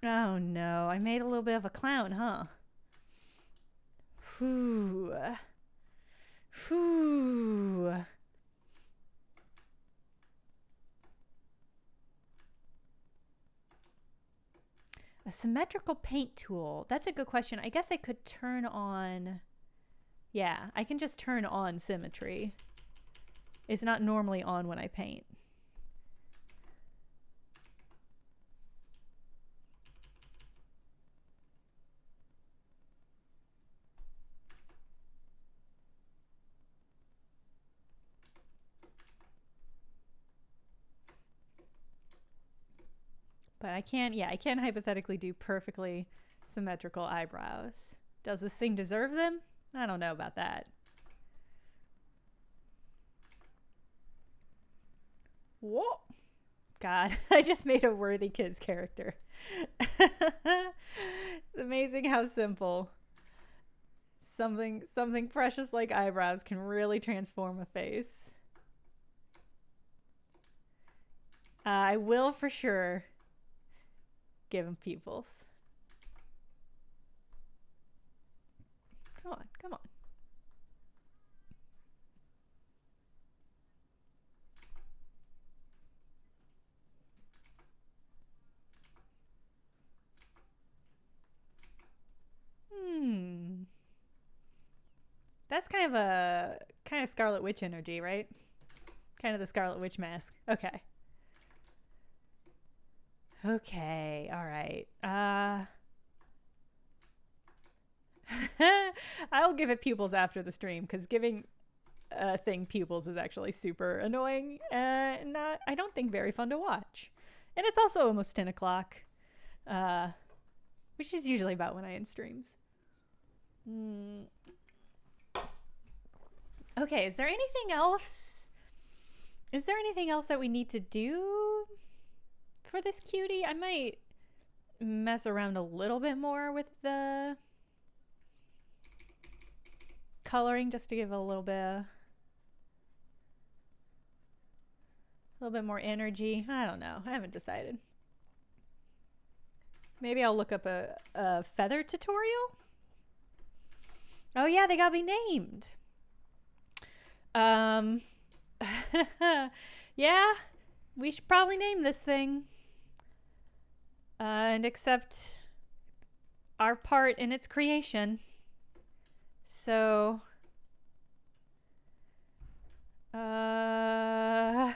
Oh no, I made a little bit of a clown, huh? Whew. Whew. A symmetrical paint tool. That's a good question. I guess I could turn on... Yeah, I can just turn on symmetry. It's not normally on when I paint. But I can't, yeah, I can't hypothetically do perfectly symmetrical eyebrows. Does this thing deserve them? I don't know about that. Whoa. God, I just made a Worthy Kids character. It's amazing how simple something precious like eyebrows can really transform a face. I will for sure give him pupils. Come on, come on. That's kind of Scarlet Witch energy, right? Kind of the Scarlet Witch mask. Okay. Okay, all right. I'll give it pupils after the stream because giving a thing pupils is actually super annoying and not, I don't think, very fun to watch. And it's also almost 10 o'clock, which is usually about when I end streams. Okay, is there anything else? Is there anything else that we need to do for this cutie? I might mess around a little bit more with the coloring just to give a little bit more energy. I don't know. I haven't decided. Maybe I'll look up a feather tutorial. Oh yeah, they gotta be named. Yeah, we should probably name this thing and accept our part in its creation. So, oh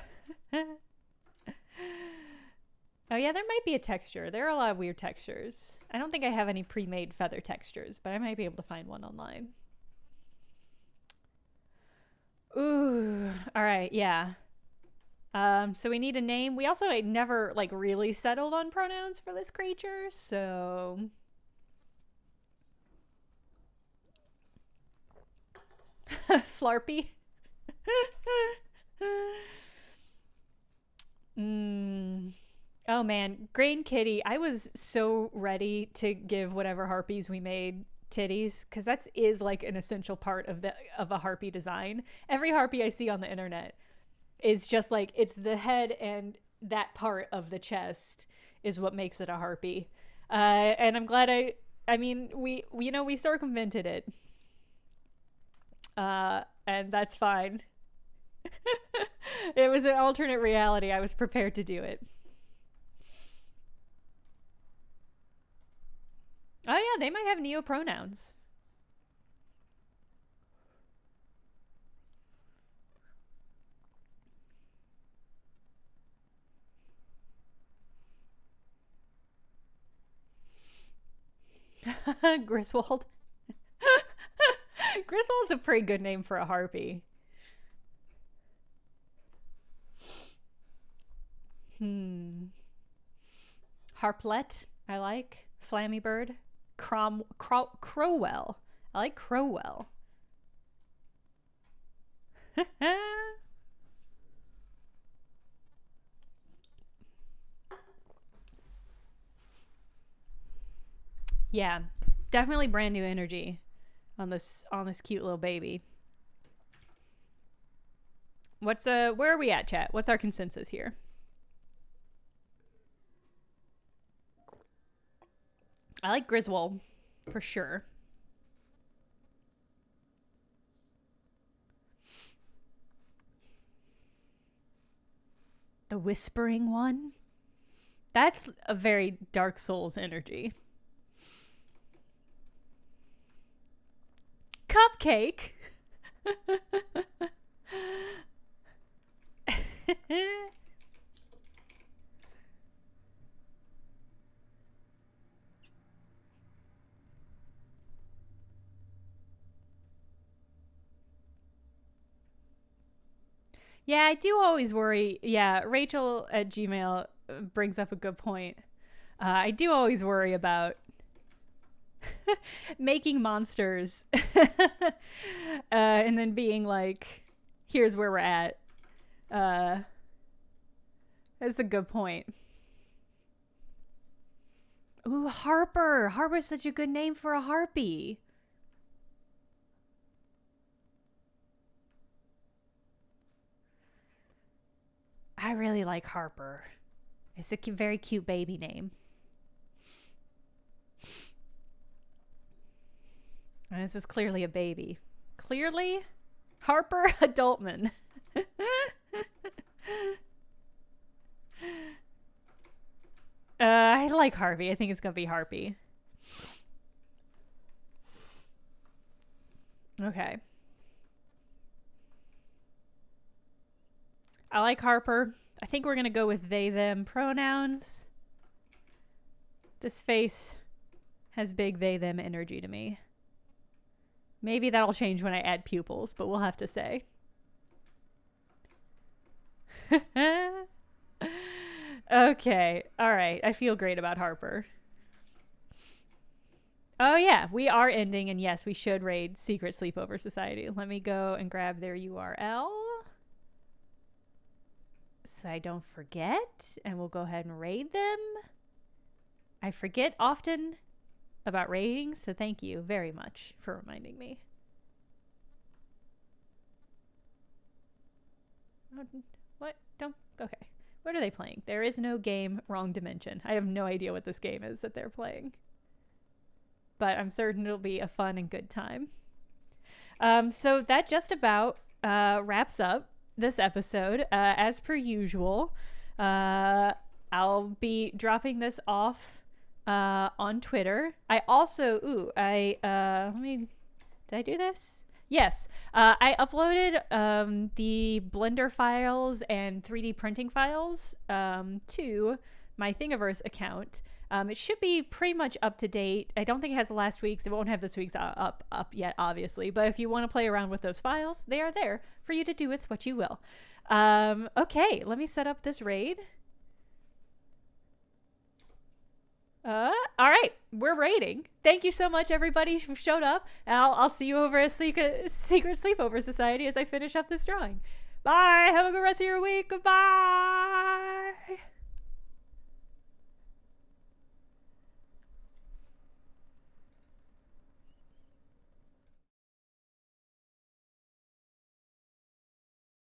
yeah, there might be a texture. There are a lot of weird textures. I don't think I have any pre-made feather textures, but I might be able to find one online. Ooh, all right, yeah. So we need a name. We also never like really settled on pronouns for this creature, so Flarpy. Oh man, Grain Kitty. I was so ready to give whatever harpies we made titties, because that is like an essential part of a harpy design. Every harpy I see on the internet is just like, it's the head and that part of the chest is what makes it a harpy. And I'm glad I mean, we circumvented it. And that's fine. It was an alternate reality. I was prepared to do it. Oh yeah, they might have neopronouns. Griswold. Griswold's a pretty good name for a harpy. Harplet, I like. Flammy Bird. Crowell. I like Crowell. Yeah, definitely brand new energy on this cute little baby. Where are we at, chat? What's our consensus here? I like Griswold for sure. The whispering one? That's a very Dark Souls energy. Cupcake. Yeah, I do always worry. Yeah, Rachel at Gmail brings up a good point. I do always worry about making monsters and then being like, here's where we're at. That's a good point. Ooh, Harper. Harper's such a good name for a harpy. I really like Harper. It's a very cute baby name. And this is clearly a baby. Clearly? Harper Adultman. I like Harvey. I think it's going to be Harpy. Okay. I like Harper. I think we're going to go with they, them pronouns. This face has big they, them energy to me. Maybe that'll change when I add pupils, but we'll have to say. Okay. All right. I feel great about Harper. Oh, yeah. We are ending, and yes, we should raid Secret Sleepover Society. Let me go and grab their URL so I don't forget, and we'll go ahead and raid them. I forget often about raiding, so thank you very much for reminding me. What? Don't. Okay. What are they playing? There is no game, wrong dimension. I have no idea what this game is that they're playing. But I'm certain it'll be a fun and good time. So that just about wraps up this episode. As per usual, I'll be dropping this off on Twitter. I also, did I do this? Yes, I uploaded the Blender files and 3D printing files to my Thingiverse account. It should be pretty much up to date. I don't think it has the last week's. It won't have this week's up yet, obviously. But if you want to play around with those files, they are there for you to do with what you will. Okay, let me set up this raid. All right, we're raiding. Thank you so much, everybody who showed up. And I'll see you over at Secret Sleepover Society as I finish up this drawing. Bye. Have a good rest of your week. Goodbye.